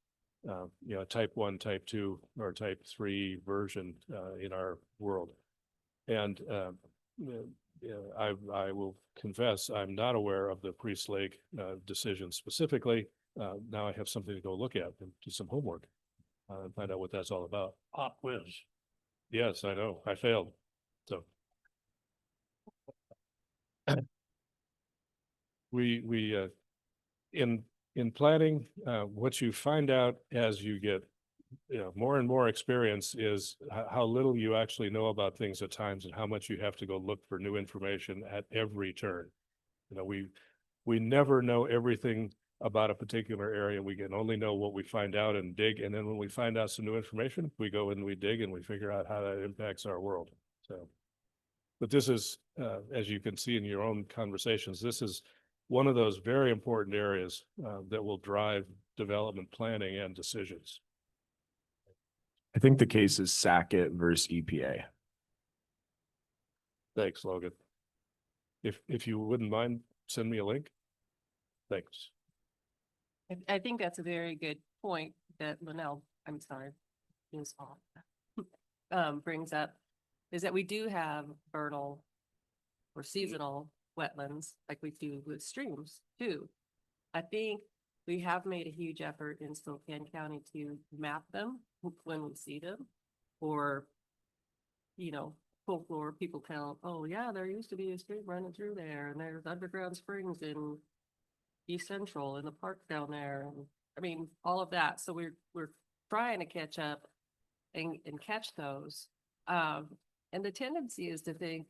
you know, type 1, type 2, or type 3 version in our world. And I will confess, I'm not aware of the Priest Lake decision specifically. Now I have something to go look at and do some homework and find out what that's all about. Pop quiz. Yes, I know, I failed. So we in planning, what you find out as you get, you know, more and more experience is how little you actually know about things at times and how much you have to go look for new information at every turn. You know, we never know everything about a particular area. We can only know what we find out and dig. And then when we find out some new information, we go and we dig and we figure out how that impacts our world. So, but this is, as you can see in your own conversations, this is one of those very important areas that will drive development planning and decisions. I think the case is Sackett versus EPA. Thanks, Logan. If you wouldn't mind, send me a link. Thanks. I think that's a very good point that Linnell, I'm sorry, Ms. Hall, brings up, is that we do have vernal or seasonal wetlands like we do with streams too. I think we have made a huge effort in Spokane County to map them when we see them, or, you know, folklore, people count, oh yeah, there used to be a stream running through there and there's underground springs in East Central in the park down there. And I mean, all of that. So we're trying to catch up and catch those. And the tendency is to think,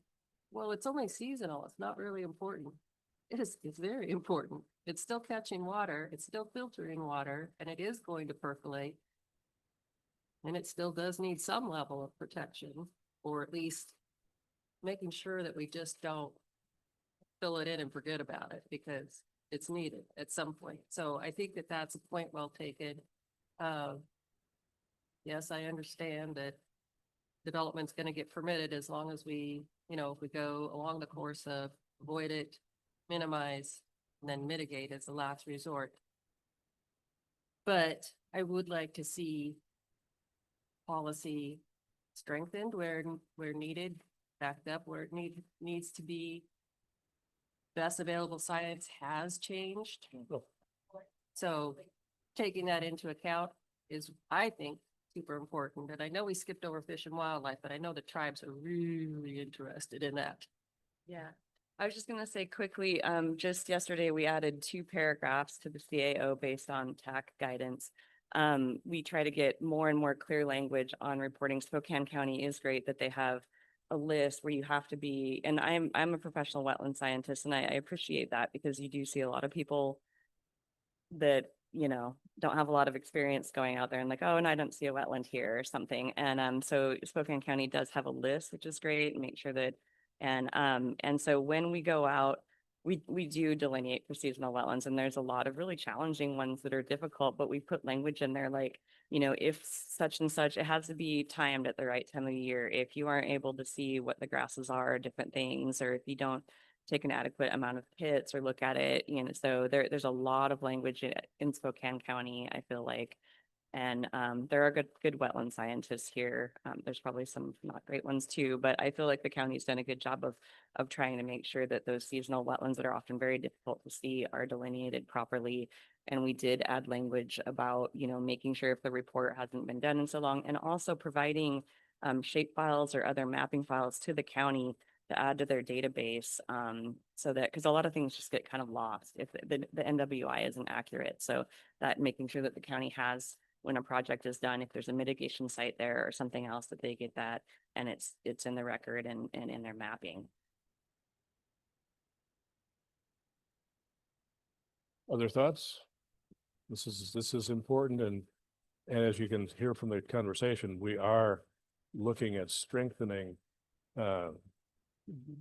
well, it's only seasonal. It's not really important. It's very important. It's still catching water. It's still filtering water, and it is going to percolate. And it still does need some level of protection, or at least making sure that we just don't fill it in and forget about it, because it's needed at some point. So I think that that's a point well taken. Yes, I understand that development's going to get permitted as long as we, you know, if we go along the course of avoid it, minimize, and then mitigate as a last resort. But I would like to see policy strengthened where needed, backed up where it needs to be. Best available science has changed. So taking that into account is, I think, super important. And I know we skipped over fish and wildlife, but I know the tribes are really interested in that. Yeah, I was just gonna say quickly, just yesterday, we added 2 paragraphs to the CAO based on TAC guidance. We try to get more and more clear language on reporting. Spokane County is great that they have a list where you have to be, and I'm a professional wetland scientist, and I appreciate that, because you do see a lot of people that, you know, don't have a lot of experience going out there and like, oh, and I don't see a wetland here or something. And so Spokane County does have a list, which is great, and make sure that, and so when we go out, we do delineate for seasonal wetlands, and there's a lot of really challenging ones that are difficult, but we put language in there like, you know, if such and such, it has to be timed at the right time of the year. If you aren't able to see what the grasses are, different things, or if you don't take an adequate amount of pits or look at it, you know, so there's a lot of language in Spokane County, I feel like. And there are good wetland scientists here. There's probably some not great ones too, but I feel like the county's done a good job of trying to make sure that those seasonal wetlands that are often very difficult to see are delineated properly. And we did add language about, you know, making sure if the report hasn't been done in so long, and also providing shape files or other mapping files to the county to add to their database, so that, because a lot of things just get kind of lost if the NWI isn't accurate. So that making sure that the county has, when a project is done, if there's a mitigation site there or something else, that they get that, and it's in the record and in their mapping. Other thoughts? This is important, and And as you can hear from the conversation, we are looking at strengthening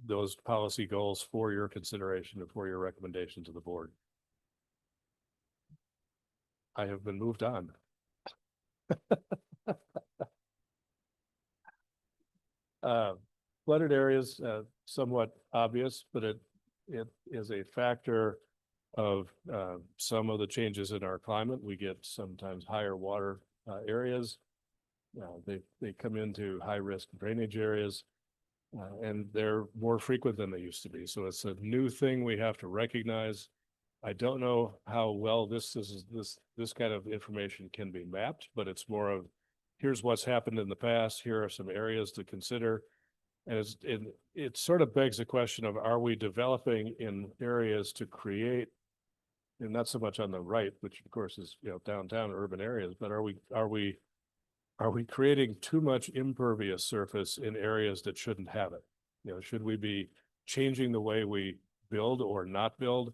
those policy goals for your consideration and for your recommendation to the board. I have been moved on. Flooded areas, somewhat obvious, but it is a factor of some of the changes in our climate. We get sometimes higher water areas. They come into high risk drainage areas, and they're more frequent than they used to be. So it's a new thing we have to recognize. I don't know how well this kind of information can be mapped, but it's more of here's what's happened in the past. Here are some areas to consider. And it sort of begs the question of, are we developing in areas to create, and not so much on the right, which of course is, you know, downtown urban areas, but are we creating too much impervious surface in areas that shouldn't have it? You know, should we be changing the way we build or not build?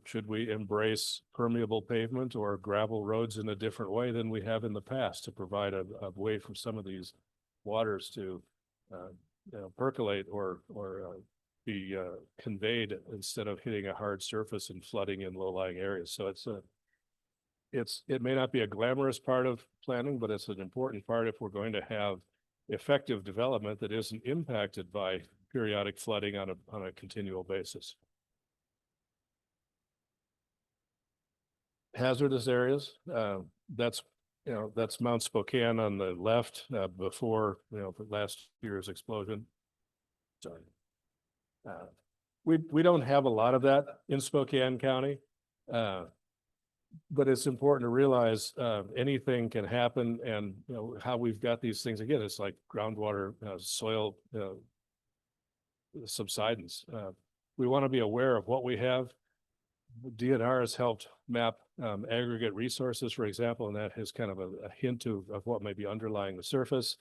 Should we embrace permeable pavement or gravel roads in a different way than we have in the past to provide a way for some of these waters to percolate or be conveyed instead of hitting a hard surface and flooding in low-lying areas? So it may not be a glamorous part of planning, but it's an important part if we're going to have effective development that isn't impacted by periodic flooding on a continual basis. Hazardous areas, that's Mount Spokane on the left, before, last year's explosion. Sorry. We don't have a lot of that in Spokane County. But it's important to realize anything can happen, and how we've got these things again. It's like groundwater, soil subsidence. We want to be aware of what we have. DNR has helped map aggregate resources, for example, and that has kind of a hint of what may be underlying the surface.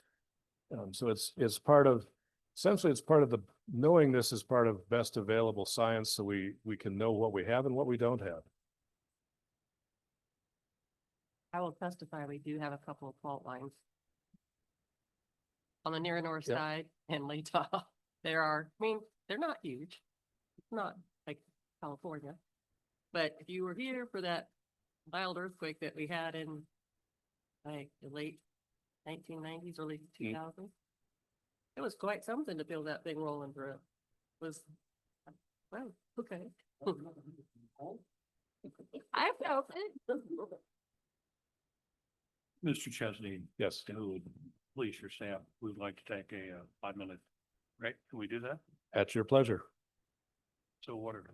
So it's part of, essentially it's part of the knowing this is part of best available science, so we can know what we have and what we don't have. I will testify, we do have a couple of fault lines. On the near north Yep. side and Latah, there are, I mean, they're not huge. It's not like California. But if you were here for that wild earthquake that we had in like the late 1990s, early 2000s, it was quite something to feel that thing rolling through. It was, well, okay. I felt it. Mr. Chesney, Yes. who would please your staff, we'd like to take a 5-minute break. Can we do that? At your pleasure. So ordered.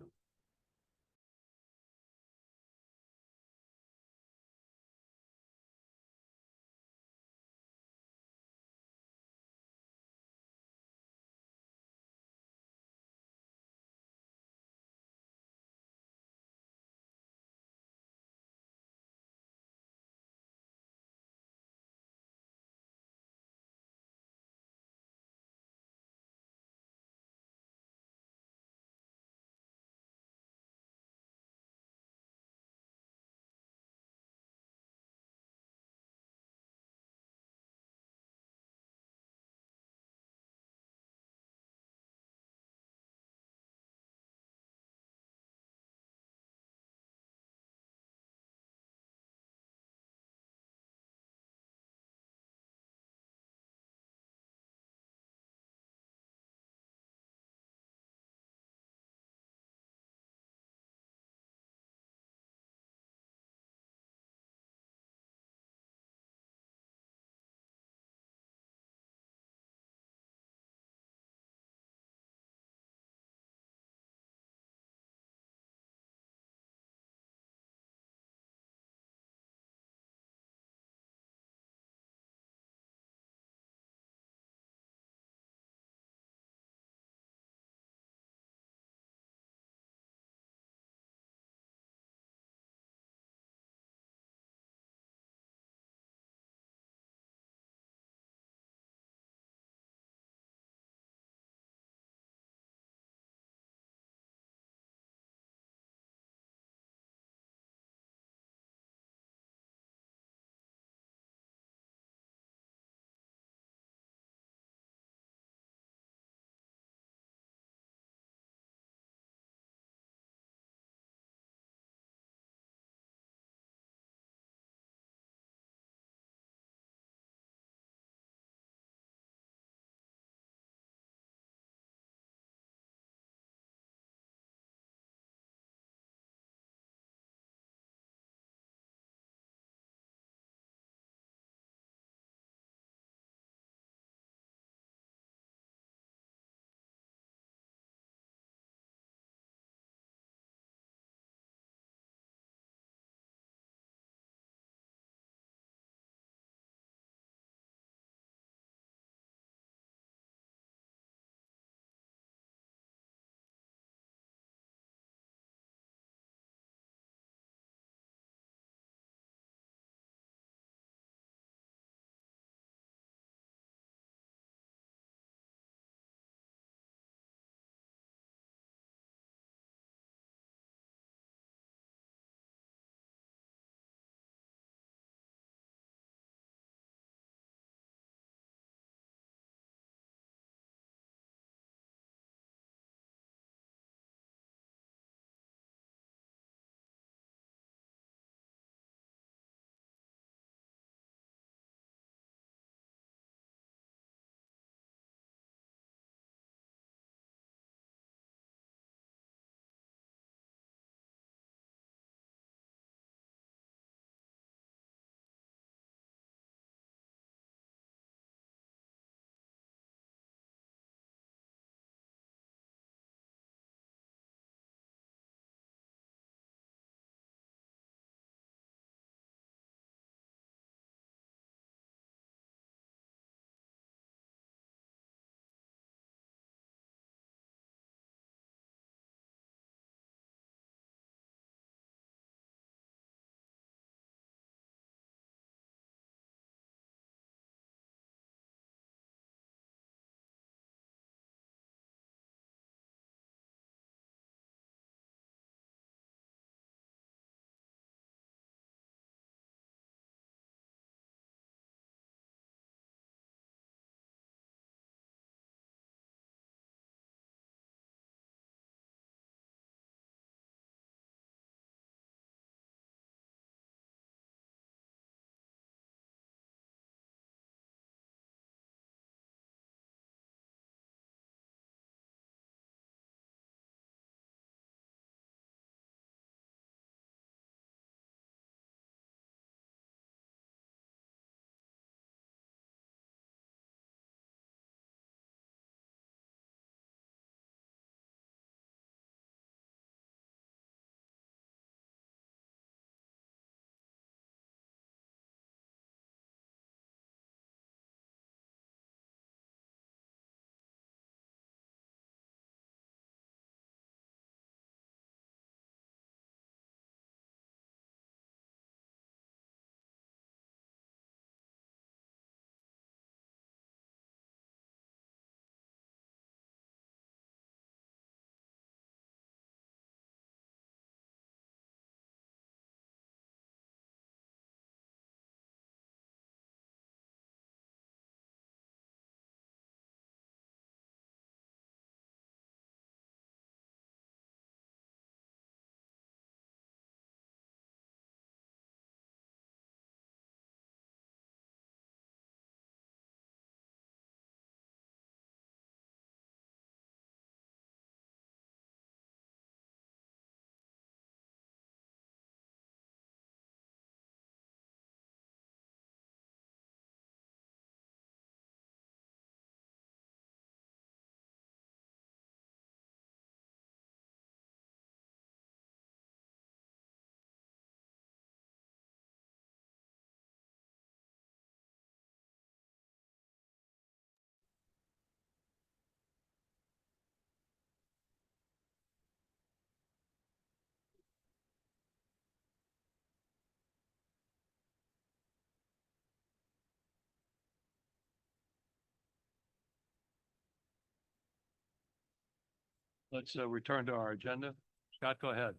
Let's return to our agenda. Scott, go ahead.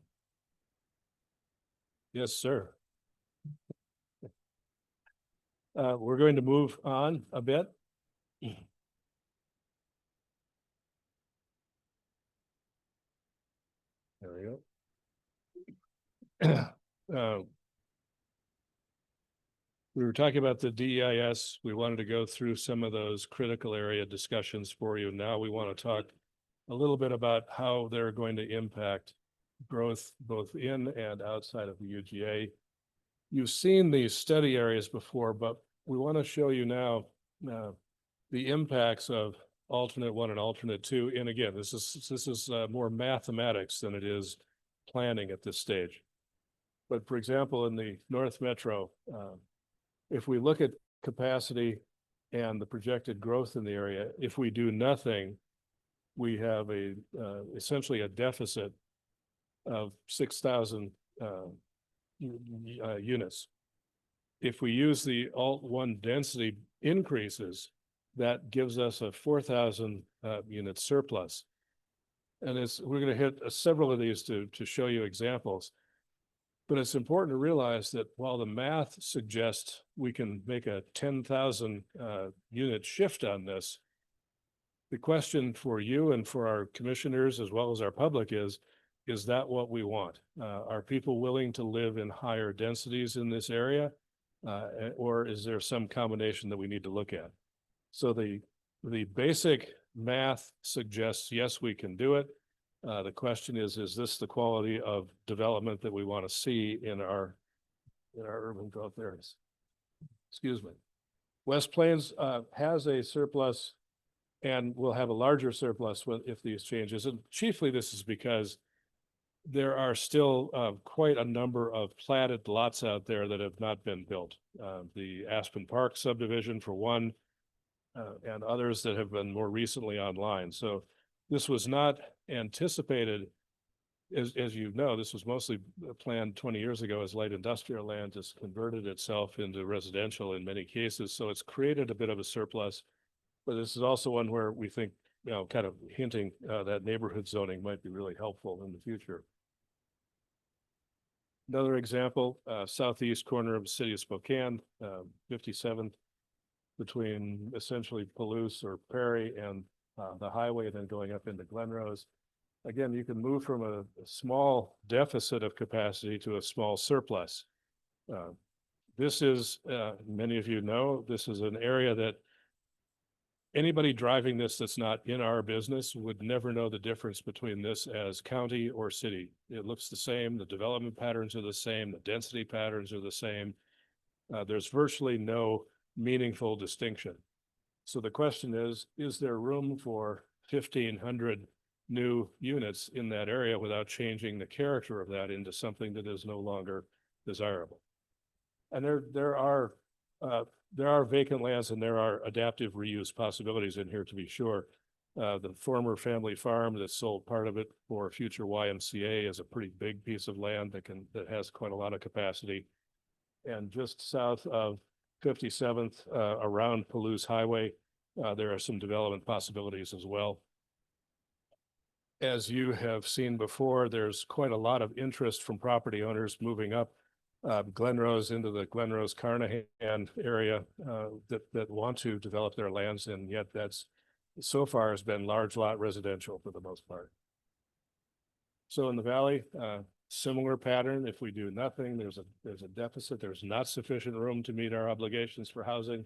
Yes, sir. We're going to move on a bit. There we go. We were talking about the DEIS. We wanted to go through some of those critical area discussions for you. Now we want to talk a little bit about how they're going to impact growth both in and outside of the UGA. You've seen these study areas before, but we want to show you now the impacts of alternate one and alternate two. And again, this is more mathematics than it is planning at this stage. But for example, in the North Metro, if we look at capacity and the projected growth in the area, if we do nothing, we have essentially a deficit of 6,000 units. If we use the alt-1 density increases, that gives us a 4,000 unit surplus. And we're going to hit several of these to show you examples. But it's important to realize that while the math suggests we can make a 10,000 unit shift on this, the question for you and for our commissioners as well as our public is that what we want? Are people willing to live in higher densities in this area? Or is there some combination that we need to look at? So the basic math suggests, yes, we can do it. The question is this the quality of development that we want to see in our urban growth areas? Excuse me. West Plains has a surplus and will have a larger surplus if these changes. And chiefly this is because there are still quite a number of platted lots out there that have not been built. The Aspen Park subdivision for one, and others that have been more recently online. So this was not anticipated, as you know, this was mostly planned 20 years ago as light industrial land, just converted itself into residential in many cases. So it's created a bit of a surplus, but this is also one where we think, kind of hinting that neighborhood zoning might be really helpful in the future. Another example, southeast corner of the city of Spokane, 57th, between essentially Palouse or Perry and the highway, then going up into Glenrose. Again, you can move from a small deficit of capacity to a small surplus. This is, many of you know, this is an area that anybody driving this that's not in our business would never know the difference between this as county or city. It looks the same. The development patterns are the same. The density patterns are the same. There's virtually no meaningful distinction. So the question is there room for 1,500 new units in that area without changing the character of that into something that is no longer desirable? And there are vacant lands and there are adaptive reuse possibilities in here, to be sure. The former family farm that sold part of it for future YMCA is a pretty big piece of land that has quite a lot of capacity. And just south of 57th, around Palouse Highway, there are some development possibilities as well. As you have seen before, there's quite a lot of interest from property owners moving up Glenrose into the Glenrose Carnahan area that want to develop their lands, and yet that's so far has been large lot residential for the most part. So in the valley, similar pattern. If we do nothing, there's a deficit. There's not sufficient room to meet our obligations for housing.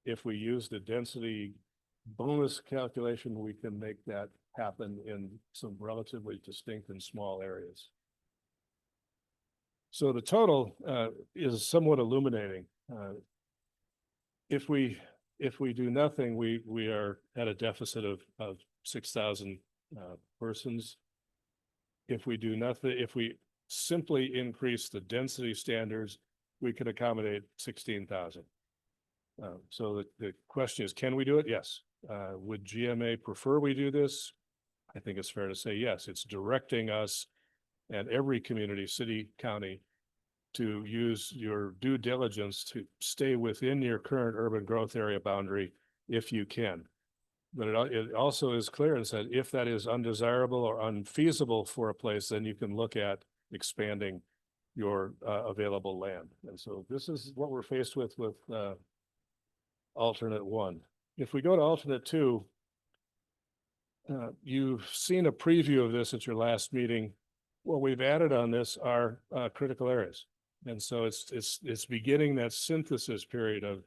If we use the density bonus calculation, we can make that happen in some relatively distinct and small areas. So the total is somewhat illuminating. If we do nothing, we are at a deficit of 6,000 persons. If we do nothing, if we simply increase the density standards, we could accommodate 16,000. So the question is, can we do it? Yes. Would GMA prefer we do this? I think it's fair to say yes. It's directing us and every community, city, county, to use your due diligence to stay within your current urban growth area boundary if you can. But it also is clear and said, if that is undesirable or unfeasible for a place, then you can look at expanding your available land. And so this is what we're faced with alternate one. If we go to alternate two, you've seen a preview of this at your last meeting. What we've added on this are critical areas. And so it's beginning that synthesis period of,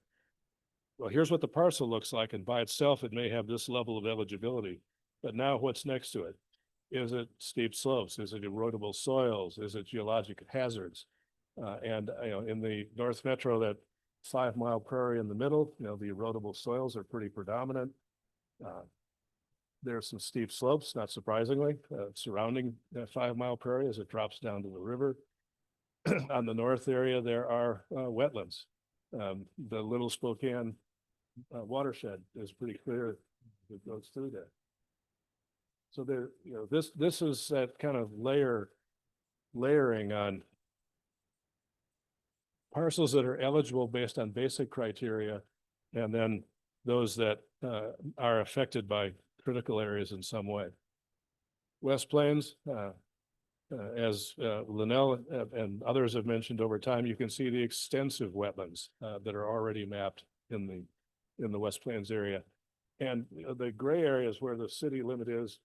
well, here's what the parcel looks like, and by itself, it may have this level of eligibility. But now what's next to it? Is it steep slopes? Is it erodible soils? Is it geologic hazards? And in the North Metro, that 5 Mile prairie in the middle, the erodible soils are pretty predominant. There are some steep slopes, not surprisingly, surrounding that 5 Mile prairie as it drops down to the river. On the north area, there are wetlands. The Little Spokane watershed is pretty clear. It goes through there. So there, this is that kind of layering on parcels that are eligible based on basic criteria, and then those that are affected by critical areas in some way. West Plains, as Linnell and others have mentioned over time, you can see the extensive wetlands that are already mapped in the West Plains area. And the gray areas where the city limit is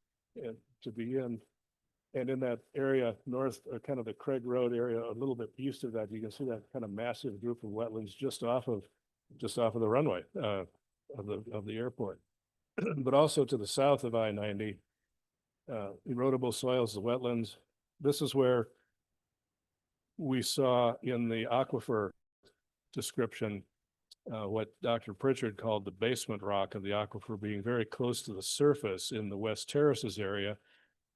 to be in, and in that area north, kind of the Craig Road area, a little bit east of that, you can see that kind of massive group of wetlands just off of the runway of the airport. But also to the south of I-90, erodible soils, the wetlands. This is where we saw in the aquifer description what Dr. Pritchard called the basement rock of the aquifer being very close to the surface in the West Terraces area,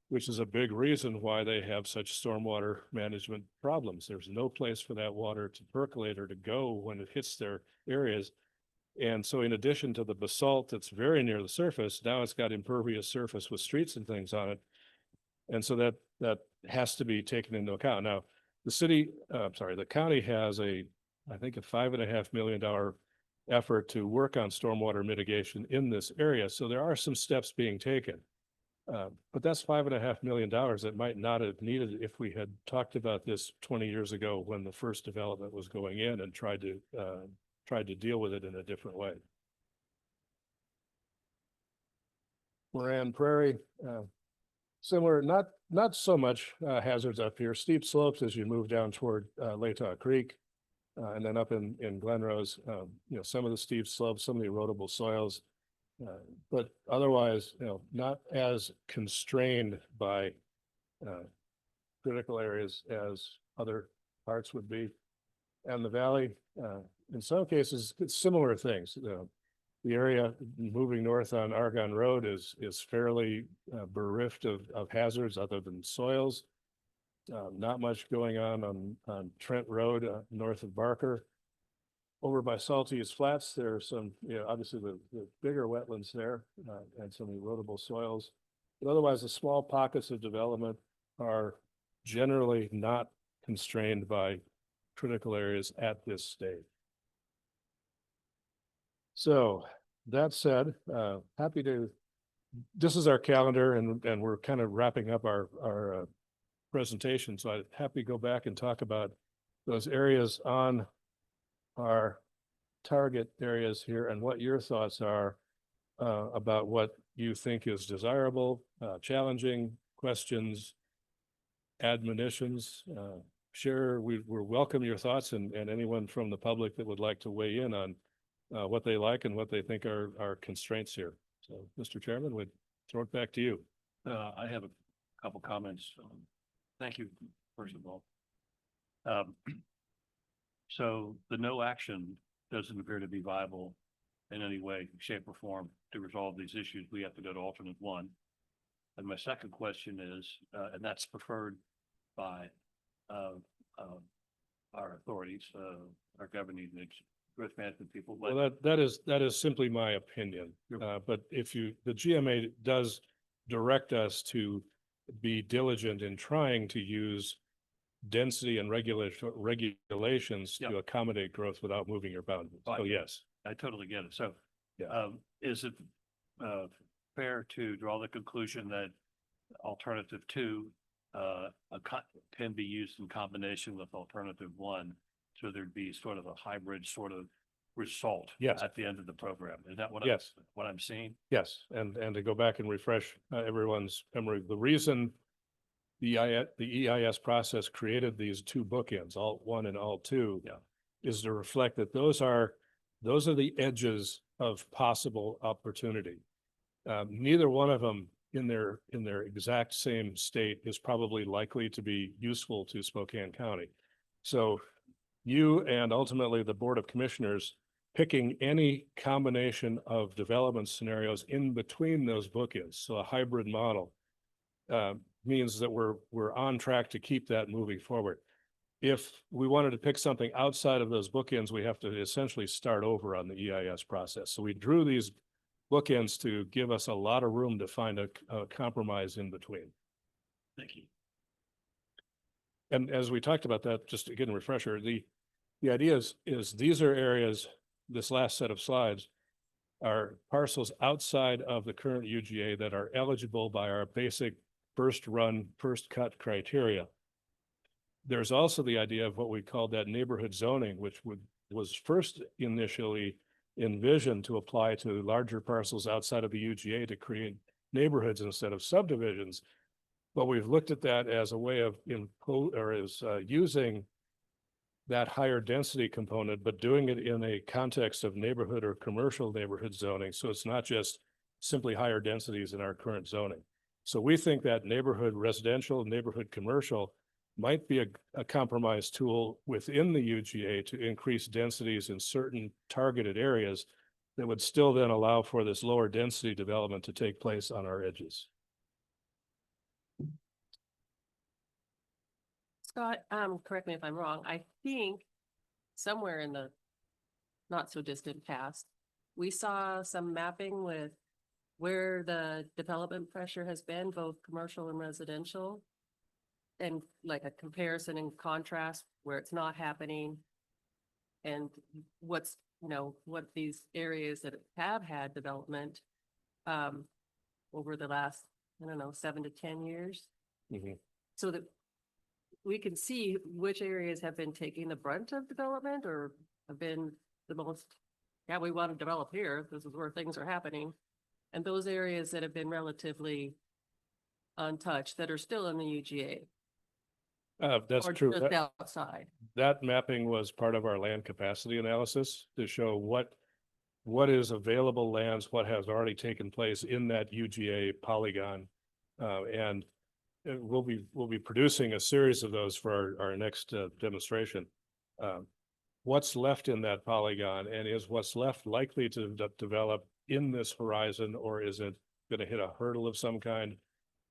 which is a big reason why they have such stormwater management problems. There's no place for that water to percolate or to go when it hits their areas. And so in addition to the basalt that's very near the surface, now it's got impervious surface with streets and things on it. And so that has to be taken into account. Now, the county has I think a $5.5 million effort to work on stormwater mitigation in this area. So there are some steps being taken. But that's $5.5 million that might not have needed if we had talked about this 20 years ago when the first development was going in and tried to deal with it in a different way. Moran Prairie, similar, not so much hazards up here. Steep slopes as you move down toward Latah Creek, and then up in Glenrose, some of the steep slopes, some of the erodible soils, but otherwise, not as constrained by critical areas as other parts would be. And the valley, in some cases, it's similar things. The area moving north on Argonne Road is fairly bereft of hazards other than soils. Not much going on Trent Road north of Barker. Over by Salty's Flats, there are some, obviously the bigger wetlands there and some erodible soils. But otherwise, the small pockets of development are generally not constrained by critical areas at this stage. So that said, this is our calendar, and we're kind of wrapping up our presentation. So I'd happy to go back and talk about those areas on our target areas here and what your thoughts are about what you think is desirable, challenging, questions, admonitions. We welcome your thoughts and anyone from the public that would like to weigh in on what they like and what they think are constraints here. So, Mr. Chairman, would throw it back to you. I have a couple comments. Thank you, first of all. So the no action doesn't appear to be viable in any way, shape, or form to resolve these issues. We have to go to alternate one. And my second question is, and that's preferred by our authorities, our governing growth management people. Well, that is simply my opinion. But the GMA does direct us to be diligent in trying to use density and regulations to accommodate growth without moving your boundaries. So yes, I totally get it. So, yeah. is it fair to draw the conclusion that alternative two can be used in combination with alternative one? So there'd be sort of a hybrid sort of result Yes. at the end of the program. Is that what Yes. what I'm seeing? Yes, and to go back and refresh everyone's memory, the reason the EIS process created these two bookends, alt one and alt two. Yeah. Is to reflect that those are the edges of possible opportunity. Neither one of them in their exact same state is probably likely to be useful to Spokane County. So you and ultimately the Board of Commissioners picking any combination of development scenarios in between those bookends, so a hybrid model, means that we're on track to keep that moving forward. If we wanted to pick something outside of those bookends, we have to essentially start over on the EIS process. So we drew these bookends to give us a lot of room to find a compromise in between. Thank you. And as we talked about that, just to get a refresher, the idea is these are areas, this last set of slides are parcels outside of the current UGA that are eligible by our basic first run, first cut criteria. There's also the idea of what we call that neighborhood zoning, which was first initially envisioned to apply to larger parcels outside of the UGA to create neighborhoods instead of subdivisions. But we've looked at that as a way of using that higher density component, but doing it in a context of neighborhood or commercial neighborhood zoning. So it's not just simply higher densities in our current zoning. So we think that neighborhood residential, neighborhood commercial might be a compromise tool within the UGA to increase densities in certain targeted areas that would still then allow for this lower density development to take place on our edges. Scott, correct me if I'm wrong. I think somewhere in the not so distant past, we saw some mapping with where the development pressure has been, both commercial and residential. And like a comparison and contrast where it's not happening. And what's, what these areas that have had development over the last, 7 to 10 years. Mhm. So that we can see which areas have been taking the brunt of development or have been the most, yeah, we want to develop here. This is where things are happening. And those areas that have been relatively untouched that are still in the UGA. That's Or true. just outside. That mapping was part of our land capacity analysis to show what is available lands, what has already taken place in that UGA polygon. And we'll be producing a series of those for our next demonstration. What's left in that polygon, and is what's left likely to develop in this horizon, or is it going to hit a hurdle of some kind?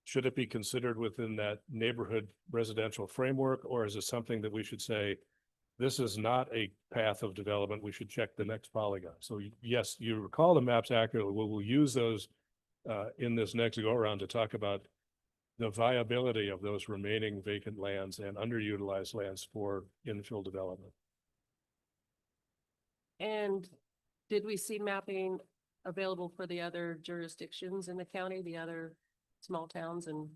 Should it be considered within that neighborhood residential framework, or is it something that we should say, this is not a path of development, we should check the next polygon? So yes, you recall the maps accurately. We'll use those in this next go around to talk about the viability of those remaining vacant lands and underutilized lands for infill development. And did we see mapping available for the other jurisdictions in the county, the other small towns? And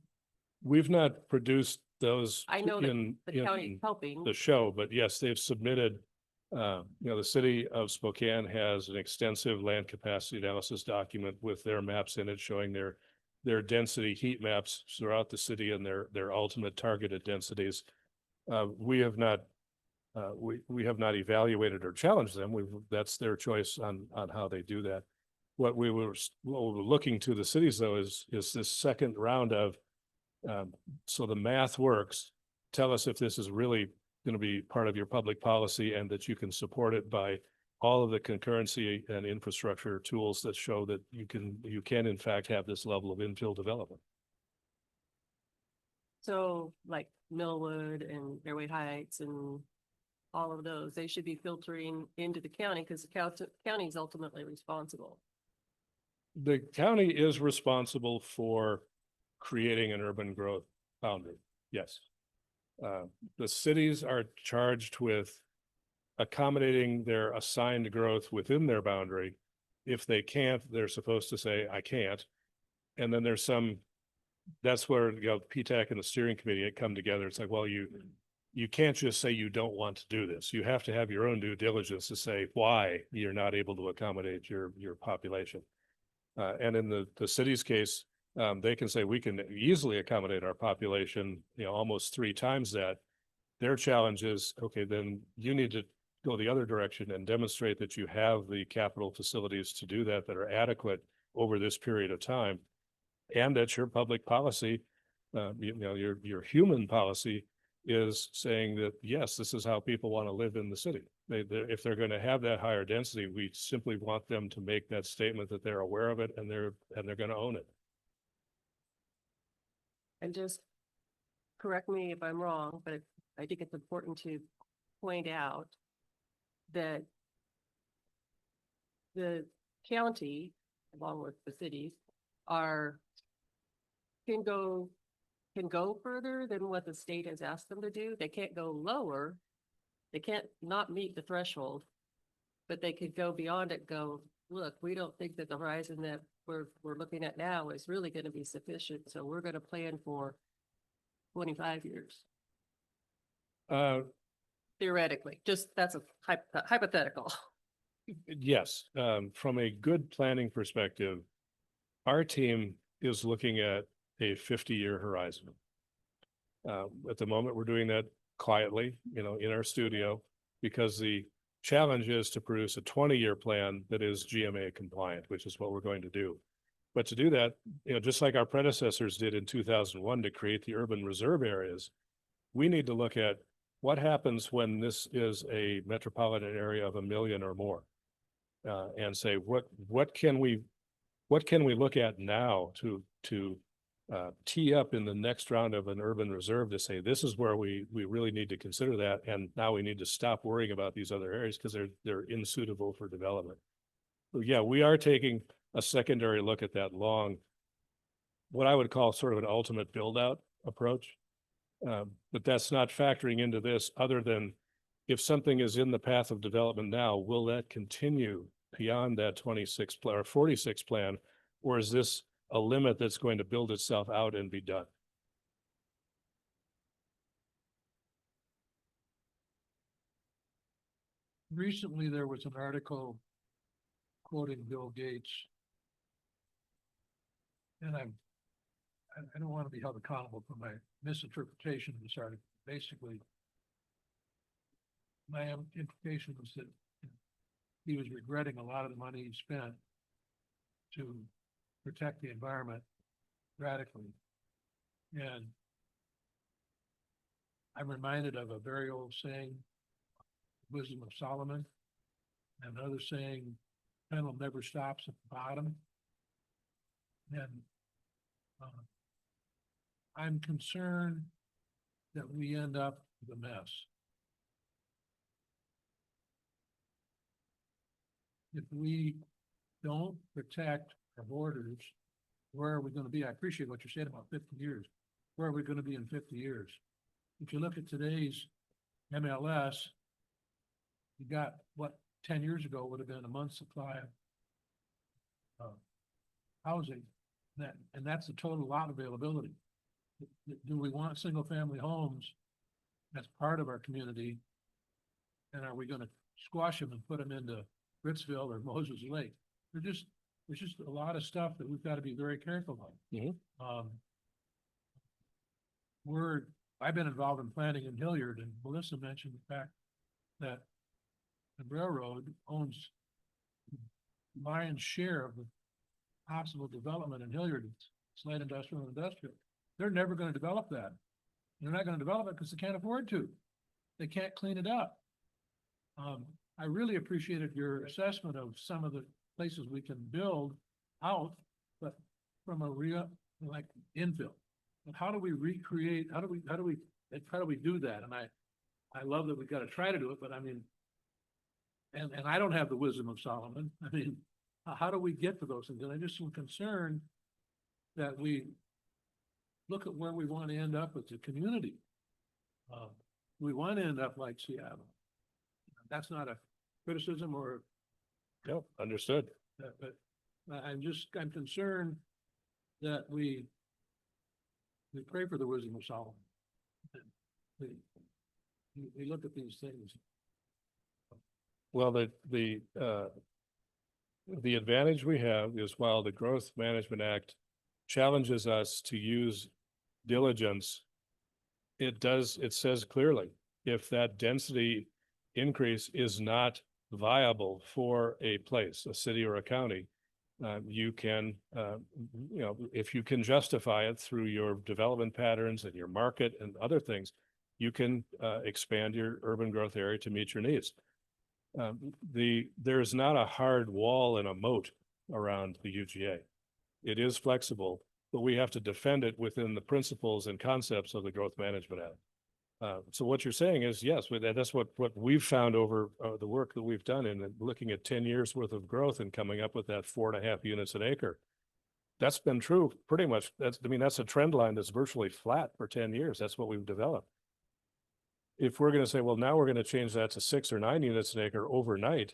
We've not produced those I know that in the county's helping. the show, but yes, they've submitted. The city of Spokane has an extensive land capacity analysis document with their maps in it, showing their density heat maps throughout the city and their ultimate targeted densities. We have not evaluated or challenged them. That's their choice on how they do that. What we were looking to the cities though is this second round of, so the math works. Tell us if this is really going to be part of your public policy and that you can support it by all of the concurrency and infrastructure tools that show that you can in fact have this level of infill development. So like Millwood and Airway Heights and all of those, they should be filtering into the county because the county is ultimately responsible. The county is responsible for creating an urban growth boundary. Yes. The cities are charged with accommodating their assigned growth within their boundary if they can't, they're supposed to say, I can't. And then there's some, that's where, you know, PTAC and the steering committee come together. It's like, well, you can't just say you don't want to do this. You have to have your own due diligence to say why you're not able to accommodate your population. And in the city's case, they can say we can easily accommodate our population, you know, almost 3 times that. Their challenge is, okay, then you need to go the other direction and demonstrate that you have the capital facilities to do that are adequate over this period of time. And that your public policy, you know, your human policy is saying that, yes, this is how people want to live in the city. If they're going to have that higher density, we simply want them to make that statement that they're aware of it and they're going to own it. And just correct me if I'm wrong, but I think it's important to point out that the county, along with the cities, can go further than what the state has asked them to do. They can't go lower. They can't not meet the threshold, but they could go beyond it, go, look, we don't think that the horizon that we're looking at now is really going to be sufficient. So we're going to plan for 25 years. Theoretically, just that's a hypothetical. Yes, from a good planning perspective, our team is looking at a 50-year horizon. At the moment, we're doing that quietly, you know, in our studio, because the challenge is to produce a 20-year plan that is GMA compliant, which is what we're going to do. But to do that, you know, just like our predecessors did in 2001 to create the urban reserve areas, we need to look at what happens when this is a metropolitan area of 1 million or more, and say what can we look at now to tee up in the next round of an urban reserve to say this is where we really need to consider that, and now we need to stop worrying about these other areas because they're unsuitable for development. So yeah, we are taking a secondary look at that long, what I would call sort of an ultimate build out approach. But that's not factoring into this other than if something is in the path of development now, will that continue beyond that 26 plan or 46 plan, or is this a limit that's going to build itself out and be done? Recently, there was an article quoting Bill Gates. And I don't want to be held accountable for my misinterpretation of this article. Basically, my implication was that he was regretting a lot of the money he spent to protect the environment radically. And I'm reminded of a very old saying, wisdom of Solomon, and another saying, pendulum never stops at the bottom. And I'm concerned that we end up with a mess. If we don't protect our borders, where are we going to be? I appreciate what you're saying about 50 years. Where are we going to be in 50 years? If you look at today's MLS, you got what 10 years ago would have been a month's supply of housing. And that's the total lot availability. Do we want single family homes as part of our community? And are we going to squash them and put them into Britsville or Moses Lake? There's just a lot of stuff that we've got to be very careful of. Mm-hmm. I've been involved in planning in Hilliard, and Melissa mentioned the fact that the railroad owns lion's share of the possible development in Hilliard. It's light industrial and industrial. They're never going to develop that. They're not going to develop it because they can't afford to. They can't clean it up. I really appreciated your assessment of some of the places we can build out, but from a real, like infill. But how do we recreate? How do we do that? And I love that we got to try to do it, but I mean, and I don't have the wisdom of Solomon. I mean, how do we get to those things? And I just am concerned that we look at where we want to end up with the community. We want to end up like Seattle. That's not a criticism or. Yep, understood. But I'm concerned that we pray for the wisdom of Solomon. We, we look at these things. Well, the advantage we have is while the Growth Management Act challenges us to use diligence, it says clearly, if that density increase is not viable for a place, a city or a county, you can, if you can justify it through your development patterns and your market and other things, you can expand your urban growth area to meet your needs. There's not a hard wall and a moat around the UGA. It is flexible, but we have to defend it within the principles and concepts of the Growth Management Act. So what you're saying is, yes, that's what we've found over the work that we've done in looking at 10 years worth of growth and coming up with that 4.5 units an acre. That's been true pretty much. That's a trend line that's virtually flat for 10 years. That's what we've developed. If we're going to say, well, now we're going to change that to 6 or 9 units an acre overnight,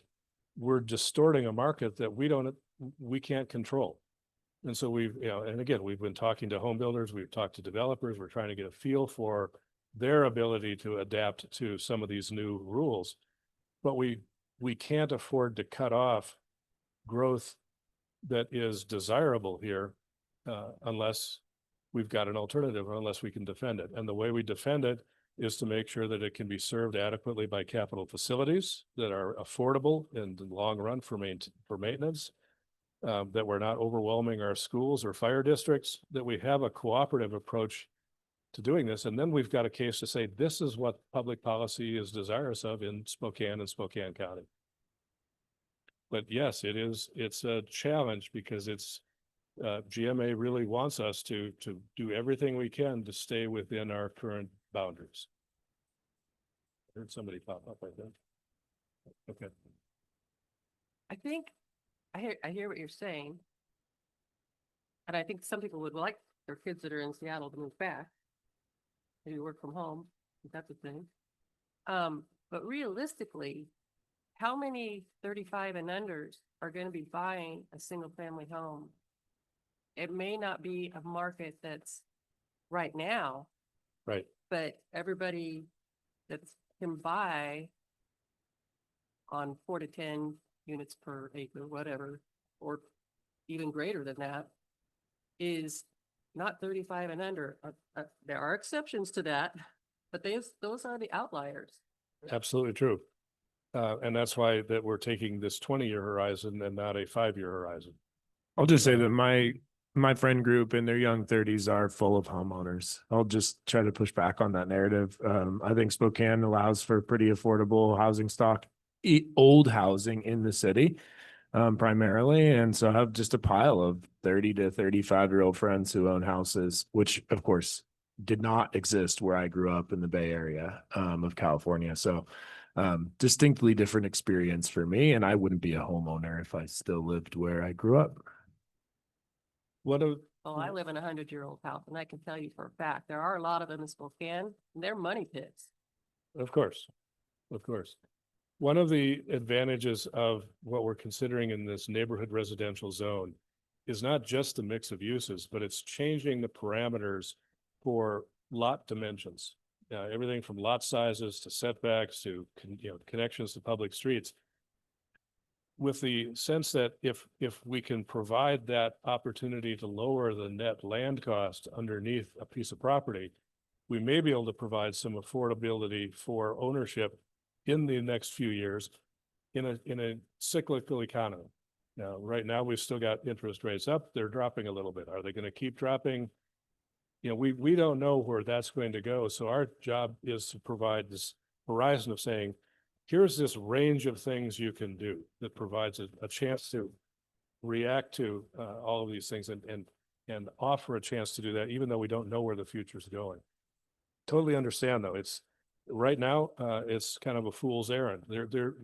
we're distorting a market that we can't control. And so and again, we've been talking to home builders, we've talked to developers, we're trying to get a feel for their ability to adapt to some of these new rules. But we can't afford to cut off growth that is desirable here unless we've got an alternative, or unless we can defend it. And the way we defend it is to make sure that it can be served adequately by capital facilities that are affordable in the long run for maintenance, that we're not overwhelming our schools or fire districts, that we have a cooperative approach to doing this. And then we've got a case to say, this is what public policy is desirous of in Spokane and Spokane County. But yes, it's a challenge because GMA really wants us to do everything we can to stay within our current boundaries. I heard somebody pop up right there. Okay. I think, I hear what you're saying. And I think some people would like their kids that are in Seattle to move back. Maybe work from home, if that's a thing. But realistically, how many 35 and unders are going to be buying a single family home? It may not be a market that's right now, Right. but everybody that can buy on 4 to 10 units per acre, whatever, or even greater than that, is not 35 and under. There are exceptions to that, but those are the outliers. Absolutely true. And that's why that we're taking this 20-year horizon and not a 5-year horizon. I'll just say that my friend group in their young 30s are full of homeowners. I'll just try to push back on that narrative. I think Spokane allows for pretty affordable housing stock, old housing in the city, primarily. And so I have just a pile of 30 to 35-year-old friends who own houses, which of course did not exist where I grew up in the Bay Area of California. So distinctly different experience for me. And I wouldn't be a homeowner if I still lived where I grew up. Well, I live in a 100-year-old house, and I can tell you for a fact, there are a lot of them in Spokane, and they're money pits. Of course. One of the advantages of what we're considering in this neighborhood residential zone is not just the mix of uses, but it's changing the parameters for lot dimensions. Everything from lot sizes to setbacks to connections to public streets, with the sense that if we can provide that opportunity to lower the net land cost underneath a piece of property, we may be able to provide some affordability for ownership in the next few years in a cyclical economy. Now, right now, we've still got interest rates up. They're dropping a little bit. Are they going to keep dropping? We don't know where that's going to go. So our job is to provide this horizon of saying, here's this range of things you can do that provides a chance to react to all of these things and offer a chance to do that, even though we don't know where the future is going. Totally understand, though. It's right now, it's kind of a fool's errand. They're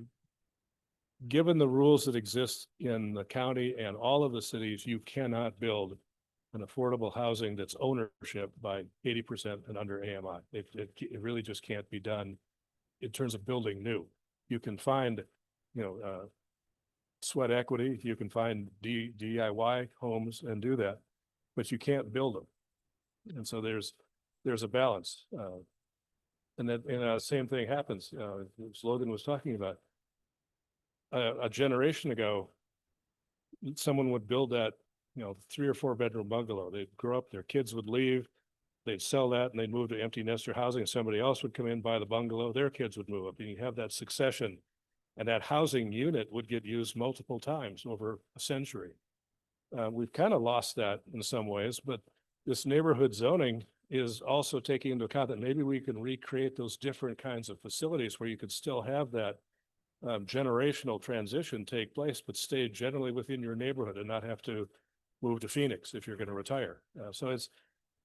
given the rules that exist in the county and all of the cities, you cannot build an affordable housing that's ownership by 80% and under AMI. It really just can't be done in terms of building new. You can find, sweat equity, you can find DIY homes and do that, but you can't build them. And so there's a balance. And same thing happens, as Logan was talking about. A generation ago, someone would build that, 3 or 4 bedroom bungalow. They'd grow up, their kids would leave, they'd sell that and they'd move to empty nester housing. Somebody else would come in, buy the bungalow, their kids would move up, and you have that succession. And that housing unit would get used multiple times over a century. We've kind of lost that in some ways, but this neighborhood zoning is also taking into account that maybe we can recreate those different kinds of facilities where you could still have that generational transition take place, but stay generally within your neighborhood and not have to move to Phoenix if you're going to retire. So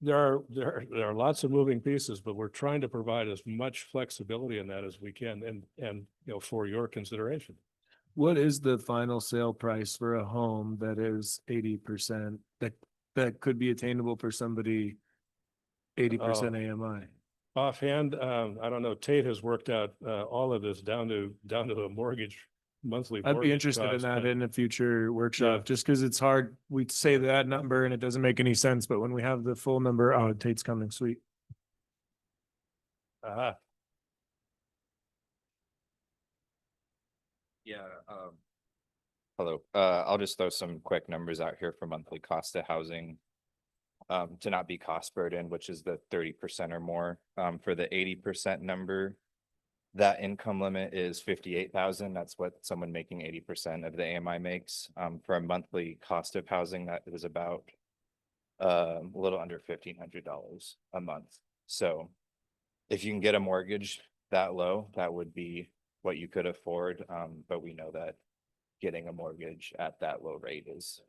there are lots of moving pieces, but we're trying to provide as much flexibility in that as we can, and for your consideration. What is the final sale price for a home that is 80% that could be attainable for somebody 80% AMI? Offhand, I don't know. Tate has worked out all of this down to a mortgage monthly. I'd be mortgage interested in cost, that but in a future workshop, Yeah. just because it's hard. We say that number and it doesn't make any sense, but when we have the full number, oh, Tate's coming, sweet. Yeah, hello. I'll just throw some quick numbers out here for monthly cost of housing. To not be cost burden, which is the 30% or more. For the 80% number, that income limit is 58,000. That's what someone making 80% of the AMI makes. For a monthly cost of housing, that is about a little under $1,500 a month. So if you can get a mortgage that low, that would be what you could afford. But we know that getting a mortgage at that low rate is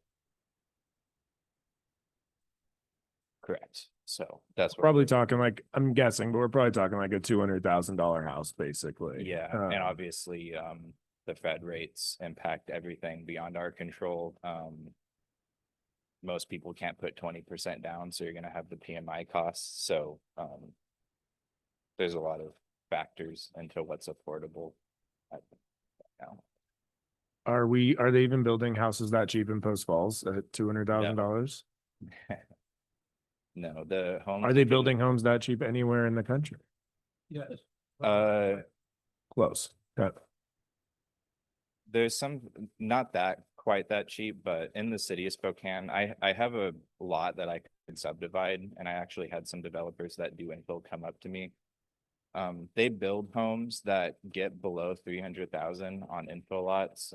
correct. So that's what Probably talking like, I'm guessing, but we're probably talking like a $200,000 house, basically. yeah, and obviously, the Fed rates impact everything beyond our control. Most people can't put 20% down, so you're gonna have the PMI costs. So, there's a lot of factors into what's affordable right now. Are they even building houses that cheap in Post Falls at $200,000? No, the homes. Are they building homes that cheap anywhere in the country? Yes. Close. Yeah. There's some, not that quite that cheap, but in the city of Spokane, I have a lot that I could subdivide, and I actually had some developers that do infill come up to me. They build homes that get below 300,000 on infill lots.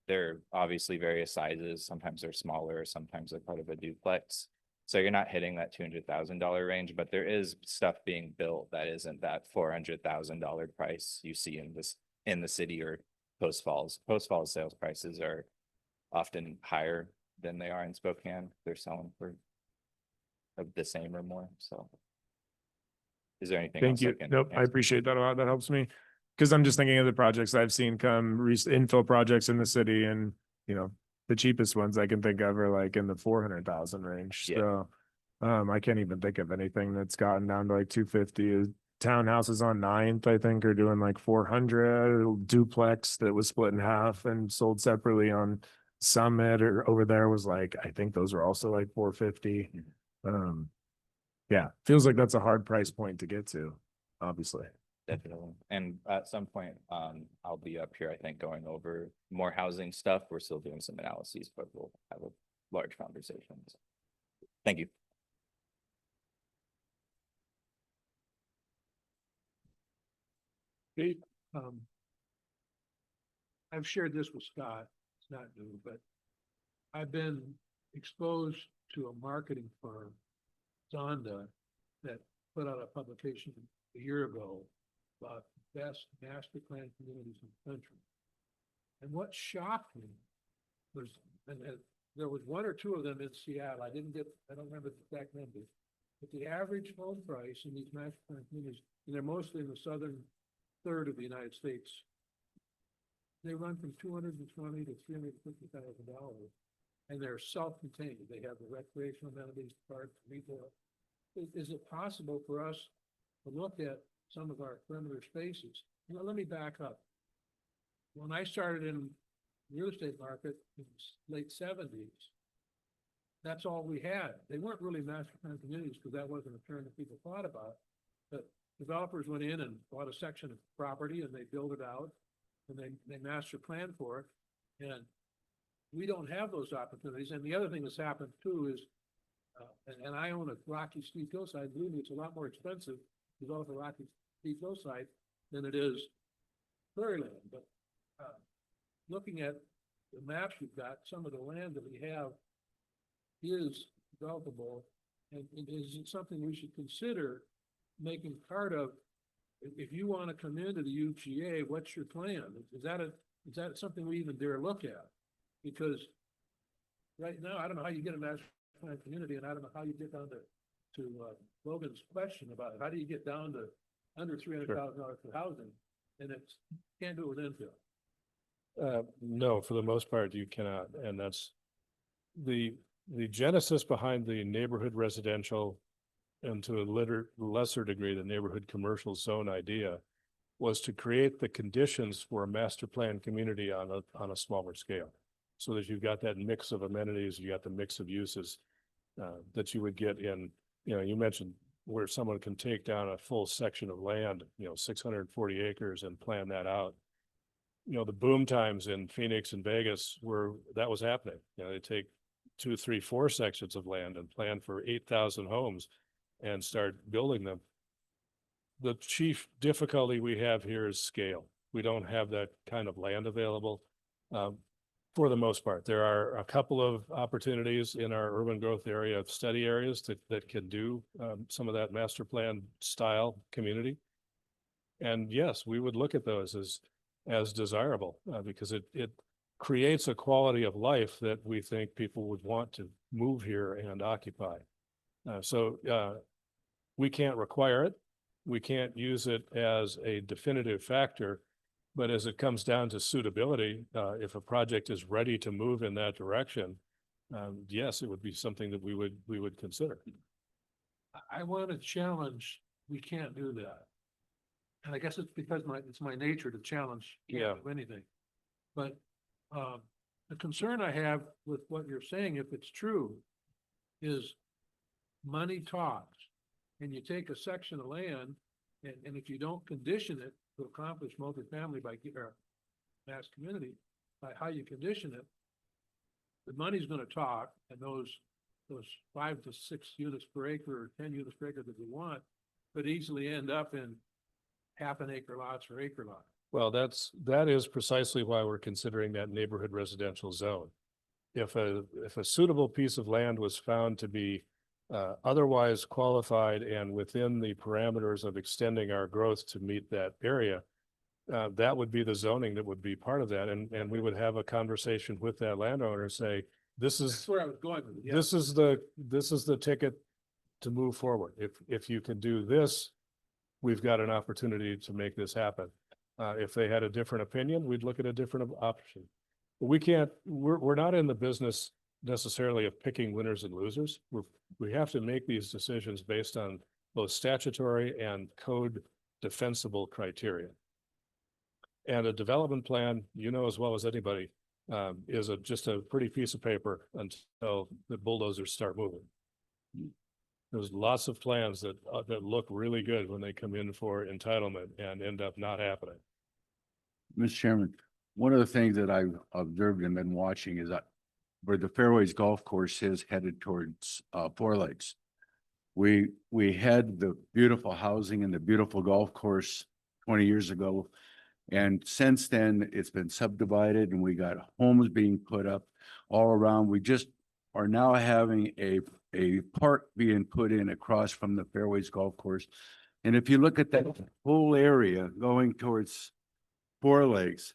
They're obviously various sizes. Sometimes they're smaller, sometimes they're part of a duplex. So you're not hitting that $200,000 range, but there is stuff being built that isn't that $400,000 price you see in the city or Post Falls. Post Falls sales prices are often higher than they are in Spokane. They're selling for the same or more. So is there anything Thank else I you. can Nope, I answer? appreciate that a lot. That helps me. Because I'm just thinking of the projects I've seen come, infill projects in the city, and the cheapest ones I can think of are like in the 400,000 range. Yeah. So I can't even think of anything that's gotten down to like 250. Townhouses on 9th, I think, are doing like 400. Duplex that was split in half and sold separately on Summit or over there was like, I think those are also like 450. Yeah, feels like that's a hard price point to get to, obviously. Definitely. And at some point, I'll be up here, I think, going over more housing stuff. We're still doing some analyses, but we'll have a large conversation. So, thank you. Pete, I've shared this with Scott, it's not new, but I've been exposed to a marketing firm, Zonda, that put out a publication a year ago about best master plan communities in the country. And what shocked me was, and there was 1 or 2 of them in Seattle. I don't remember the exact numbers, but the average home price in these master plan communities, and they're mostly in the southern third of the United States, they run from $220,000 to $350,000, and they're self-contained. They have the recreational amenities, parks, retail. Is it possible for us to look at some of our perimeter spaces? Let me back up. When I started in real estate market in the late seventies. That's all we had. They weren't really master plan communities because that wasn't a term that people thought about. But developers went in and bought a section of property and they built it out and they master plan for it. And we don't have those opportunities. And the other thing that's happened too is, and I own a rocky steep hillside, believe me, it's a lot more expensive to develop a rocky steep hillside than it is prairie land. But looking at the maps you've got, some of the land that we have is developable, and is it something we should consider making part of? If you want to come into the UGA, what's your plan? Is that something we even dare look at? Because right now, I don't know how you get a master plan community, and I don't know how you get down to Logan's question about it. How do you get down to under $300,000 for housing, and it's can't do it with infill? No, for the most part, you cannot, and that's the genesis behind the neighborhood residential and to a lesser degree, the neighborhood commercial zone idea was to create the conditions for a master plan community on a smaller scale. So that you've got that mix of amenities, you got the mix of uses that you would get in, you mentioned where someone can take down a full section of land, 640 acres and plan that out. The boom times in Phoenix and Vegas that was happening. They take 2, 3, 4 sections of land and plan for 8,000 homes and start building them. The chief difficulty we have here is scale. We don't have that kind of land available for the most part. There are a couple of opportunities in our urban growth area of study areas that can do some of that master plan style community. And yes, we would look at those as desirable because it creates a quality of life that we think people would want to move here and occupy. So we can't require it. We can't use it as a definitive factor, but as it comes down to suitability, if a project is ready to move in that direction, yes, it would be something that we would consider. I want to challenge, we can't do that. And I guess it's because it's my nature to challenge anything. But the concern I have with what you're saying, if it's true, is money talks. And you take a section of land, and if you don't condition it to accomplish multifamily or mass community, by how you condition it, the money's going to talk, and those 5 to 6 units per acre or 10 units per acre that you want could easily end up in half an acre lots or acre lots. Well, that is precisely why we're considering that neighborhood residential zone. If a suitable piece of land was found to be otherwise qualified and within the parameters of extending our growth to meet that area, that would be the zoning that would be part of that. And we would have a conversation with that landowner, say, That's where I was going with it. Yeah. this is the ticket to move forward. If you can do this, we've got an opportunity to make this happen. If they had a different opinion, we'd look at a different option. But we're not in the business necessarily of picking winners and losers. We have to make these decisions based on both statutory and code defensible criteria. And a development plan, as well as anybody, is just a pretty piece of paper until the bulldozers start moving. There's lots of plans that look really good when they come in for entitlement and end up not happening. Mr. Chairman, one of the things that I've observed and been watching is that where the Fairways Golf Course is headed towards Four Lakes. We had the beautiful housing and the beautiful golf course 20 years ago. And since then, it's been subdivided and we got homes being put up all around. We just are now having a park being put in across from the Fairways Golf Course. And if you look at that whole area going towards Four Lakes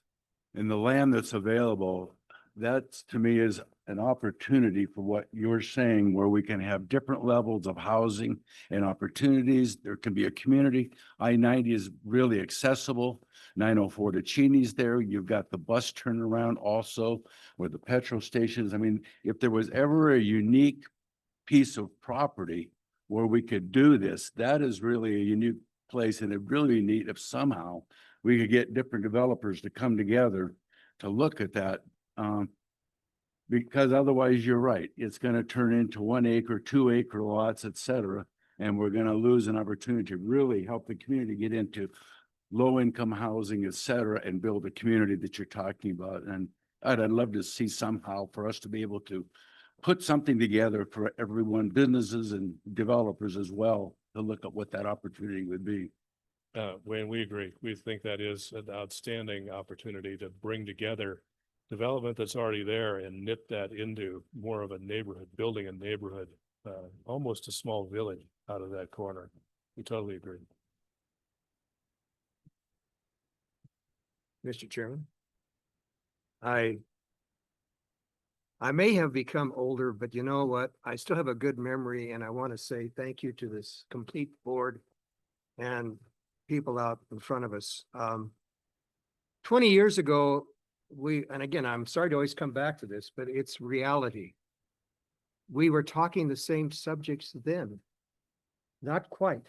and the land that's available, that to me is an opportunity for what you're saying, where we can have different levels of housing and opportunities. There can be a community. I-90 is really accessible. 904 to Cheney's there. You've got the bus turnaround also, where the petrol stations. I mean, if there was ever a unique piece of property where we could do this, that is really a unique place, and it'd really be neat if somehow we could get different developers to come together to look at that Because otherwise, you're right, it's gonna turn into 1 acre, 2 acre lots, et cetera. And we're gonna lose an opportunity to really help the community get into low-income housing, et cetera, and build a community that you're talking about. And I'd love to see somehow for us to be able to put something together for everyone, businesses and developers as well, to look at what that opportunity would be. Wayne, we agree. We think that is an outstanding opportunity to bring together development that's already there and knit that into more of a neighborhood, building a neighborhood, almost a small village out of that corner. We totally agree. Mr. Chairman. I may have become older, but you know what? I still have a good memory, and I want to say thank you to this complete board and people out in front of us. 20 years ago, and again, I'm sorry to always come back to this, but it's reality. We were talking the same subjects then. Not quite.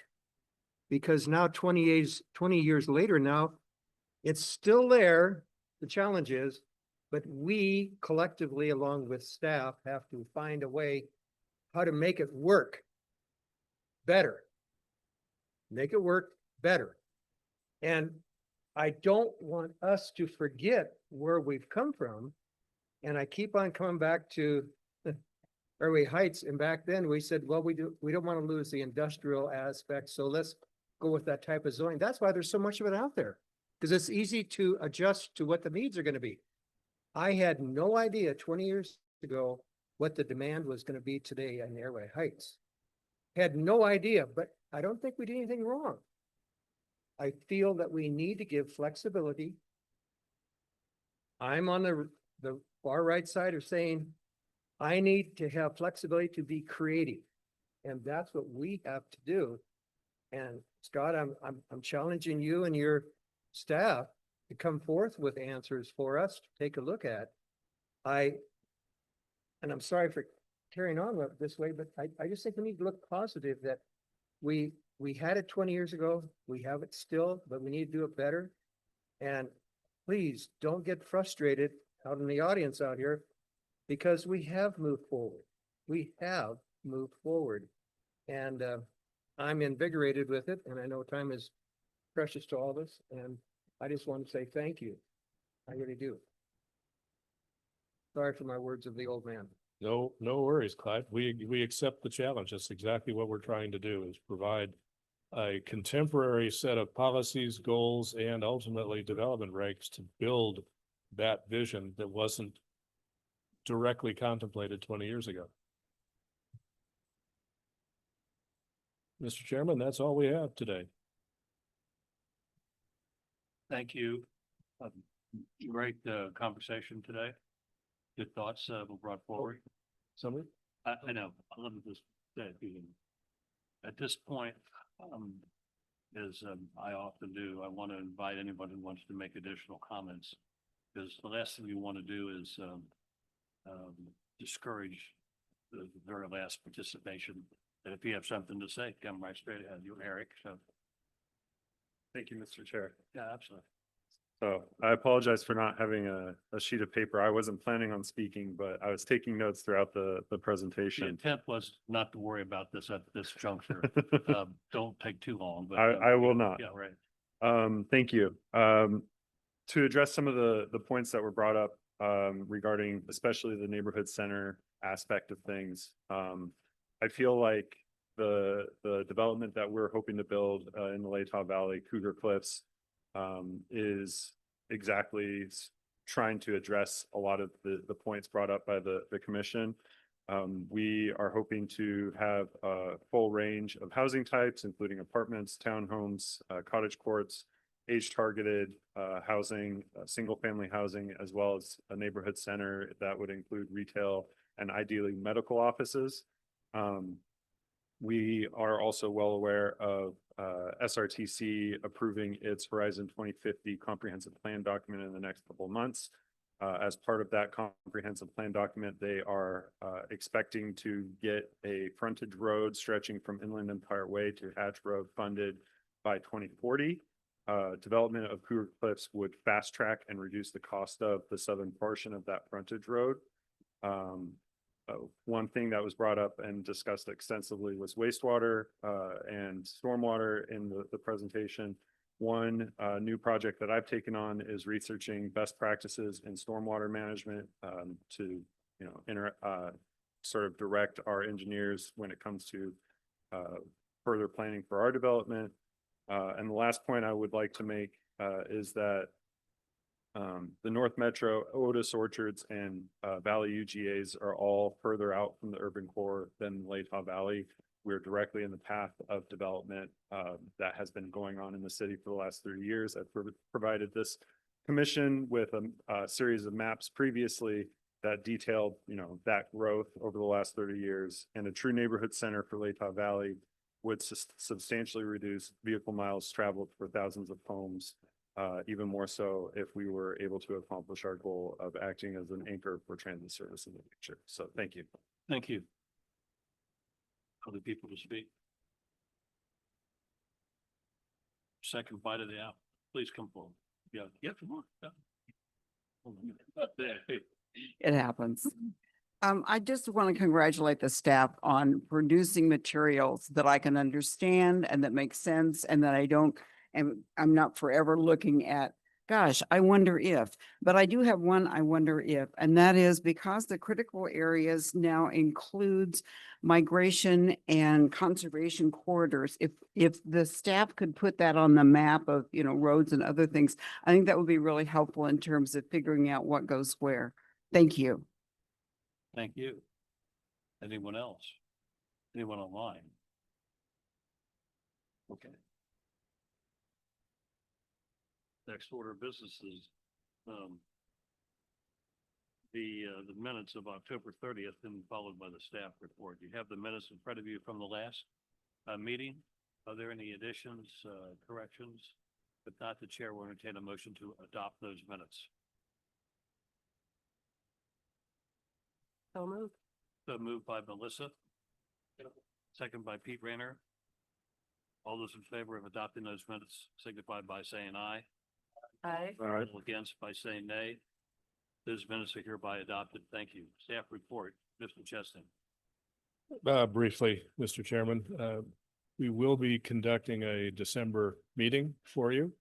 Because now 20 years later now, it's still there. The challenge is, but we collectively, along with staff, have to find a way how to make it work better. Make it work better. And I don't want us to forget where we've come from. And I keep on coming back to Airway Heights. And back then we said, well, we don't want to lose the industrial aspect. So let's go with that type of zoning. That's why there's so much of it out there, because it's easy to adjust to what the needs are going to be. I had no idea 20 years ago what the demand was going to be today in Airway Heights. Had no idea, but I don't think we did anything wrong. I feel that we need to give flexibility. I'm on the far right side of saying, I need to have flexibility to be creative. And that's what we have to do. And Scott, I'm challenging you and your staff to come forth with answers for us to take a look at. And I'm sorry for carrying on this way, but I just think we need to look positive that we had it 20 years ago, we have it still, but we need to do it better. And please don't get frustrated out in the audience out here, because we have moved forward. We have moved forward. And I'm invigorated with it, and I know time is precious to all of us, and I just want to say thank you. I really do. Sorry for my words of the old man. No worries, Clyde. We accept the challenge. That's exactly what we're trying to do, is provide a contemporary set of policies, goals, and ultimately development regs to build that vision that wasn't directly contemplated 20 years ago. Mr. Chairman, that's all we have today. Thank you. Great conversation today. Good thoughts were brought forward. Summary? I know. Let me just say, at this point, as I often do, I want to invite anyone who wants to make additional comments, because the last thing we want to do is discourage the very last participation. And if you have something to say, come right straight ahead. You, Eric. So, Thank you, Mr. Chair. yeah, absolutely. So I apologize for not having a sheet of paper. I wasn't planning on speaking, but I was taking notes throughout the The presentation. intent was not to worry about this at this juncture. Don't take too long, but I will not. Yeah, right. Thank you. To address some of the points that were brought up regarding especially the neighborhood center aspect of things. I feel like the development that we're hoping to build in the Latah Valley, Cougar Cliffs, is exactly trying to address a lot of the points brought up by the commission. We are hoping to have a full range of housing types, including apartments, townhomes, cottage courts, age-targeted housing, single-family housing, as well as a neighborhood center that would include retail and ideally medical offices. We are also well aware of SRTC approving its Horizon 2050 comprehensive plan document in the next couple of months. As part of that comprehensive plan document, they are expecting to get a frontage road stretching from Inland Empire Way to Hatch Road funded by 2040. development of Cougar Cliffs would fast track and reduce the cost of the southern portion of that frontage road. One thing that was brought up and discussed extensively was wastewater and stormwater in the presentation. One new project that I've taken on is researching best practices in stormwater management to, sort of direct our engineers when it comes to further planning for our development. And the last point I would like to make is that the North Metro, Otis Orchards, and Valley UGAs are all further out from the urban core than Latah Valley. We're directly in the path of development that has been going on in the city for the last 30 years. I've provided this commission with a series of maps previously that detailed, that growth over the last 30 years. And a true neighborhood center for Latah Valley would substantially reduce vehicle miles traveled for thousands of homes. Even more so if we were able to accomplish our goal of acting as an anchor for transit service in the future. So thank you. Thank you. Other people to speak? Second bite of the apple. Please come forward. Yeah, come on. Yeah. It happens. I just want to congratulate the staff on producing materials that I can understand and that make sense and that I don't, and I'm not forever looking at, gosh, I wonder if, but I do have one, I wonder if, and that is because the critical areas now includes migration and conservation corridors. If the staff could put that on the map of, roads and other things, I think that would be really helpful in terms of figuring out what goes where. Thank you. Thank you. Anyone else? Anyone online? Okay. Next order of business is the minutes of October 30th and followed by the staff report. You have the minutes in front of you from the last meeting. Are there any additions, corrections? If not, the chair will entertain a motion to adopt those minutes. So moved. So moved by Melissa. Second by Pete Rayner. All those in favor of adopting those minutes signify by saying aye. Aye. All right. All against by saying nay. Those minutes are hereby adopted. Thank you. Staff report, Mr. Cheston. Briefly, Mr. Chairman, we will be conducting a December meeting for you.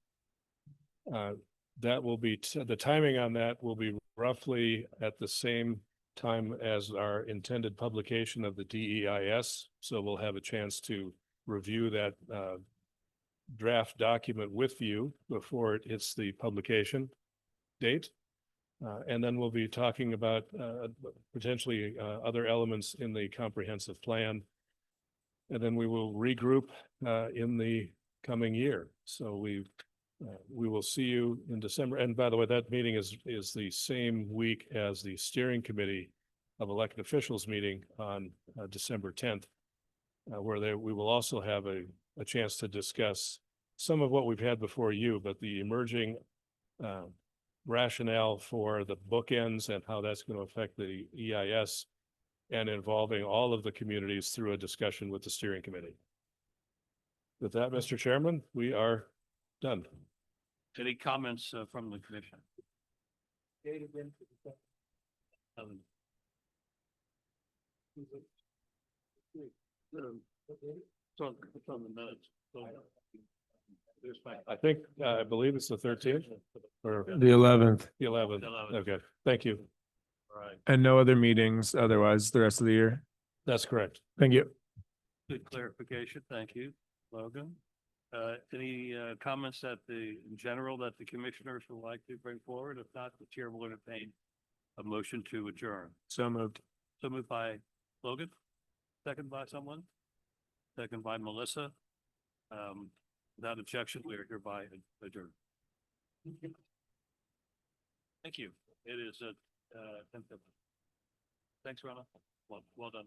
That will be, the timing on that will be roughly at the same time as our intended publication of the DEIS. So we'll have a chance to review that draft document with you before it hits the publication date. And then we'll be talking about potentially other elements in the comprehensive plan. And then we will regroup in the coming year. So we will see you in December. And by the way, that meeting is the same week as the steering committee of elected officials meeting on December 10th, where we will also have a chance to discuss some of what we've had before you, but the emerging rationale for the bookends and how that's going to affect the EIS and involving all of the communities through a discussion with the steering committee. With that, Mr. Chairman, we are done. Any comments from the commission? It's on the minutes. I believe it's the 13th or The 11th, the 11th. Okay, thank you. All right, and no other meetings otherwise the rest of the year. That's correct. Thank you. good clarification. Thank you, Logan. Any comments in general that the commissioners would like to bring forward? If not, the chair will entertain a motion to adjourn. So moved. So moved by Logan, second by someone, second by Melissa. Without objection, we are hereby adjourned. Thank you. It is 10:50. Thanks, Ronna. Well done.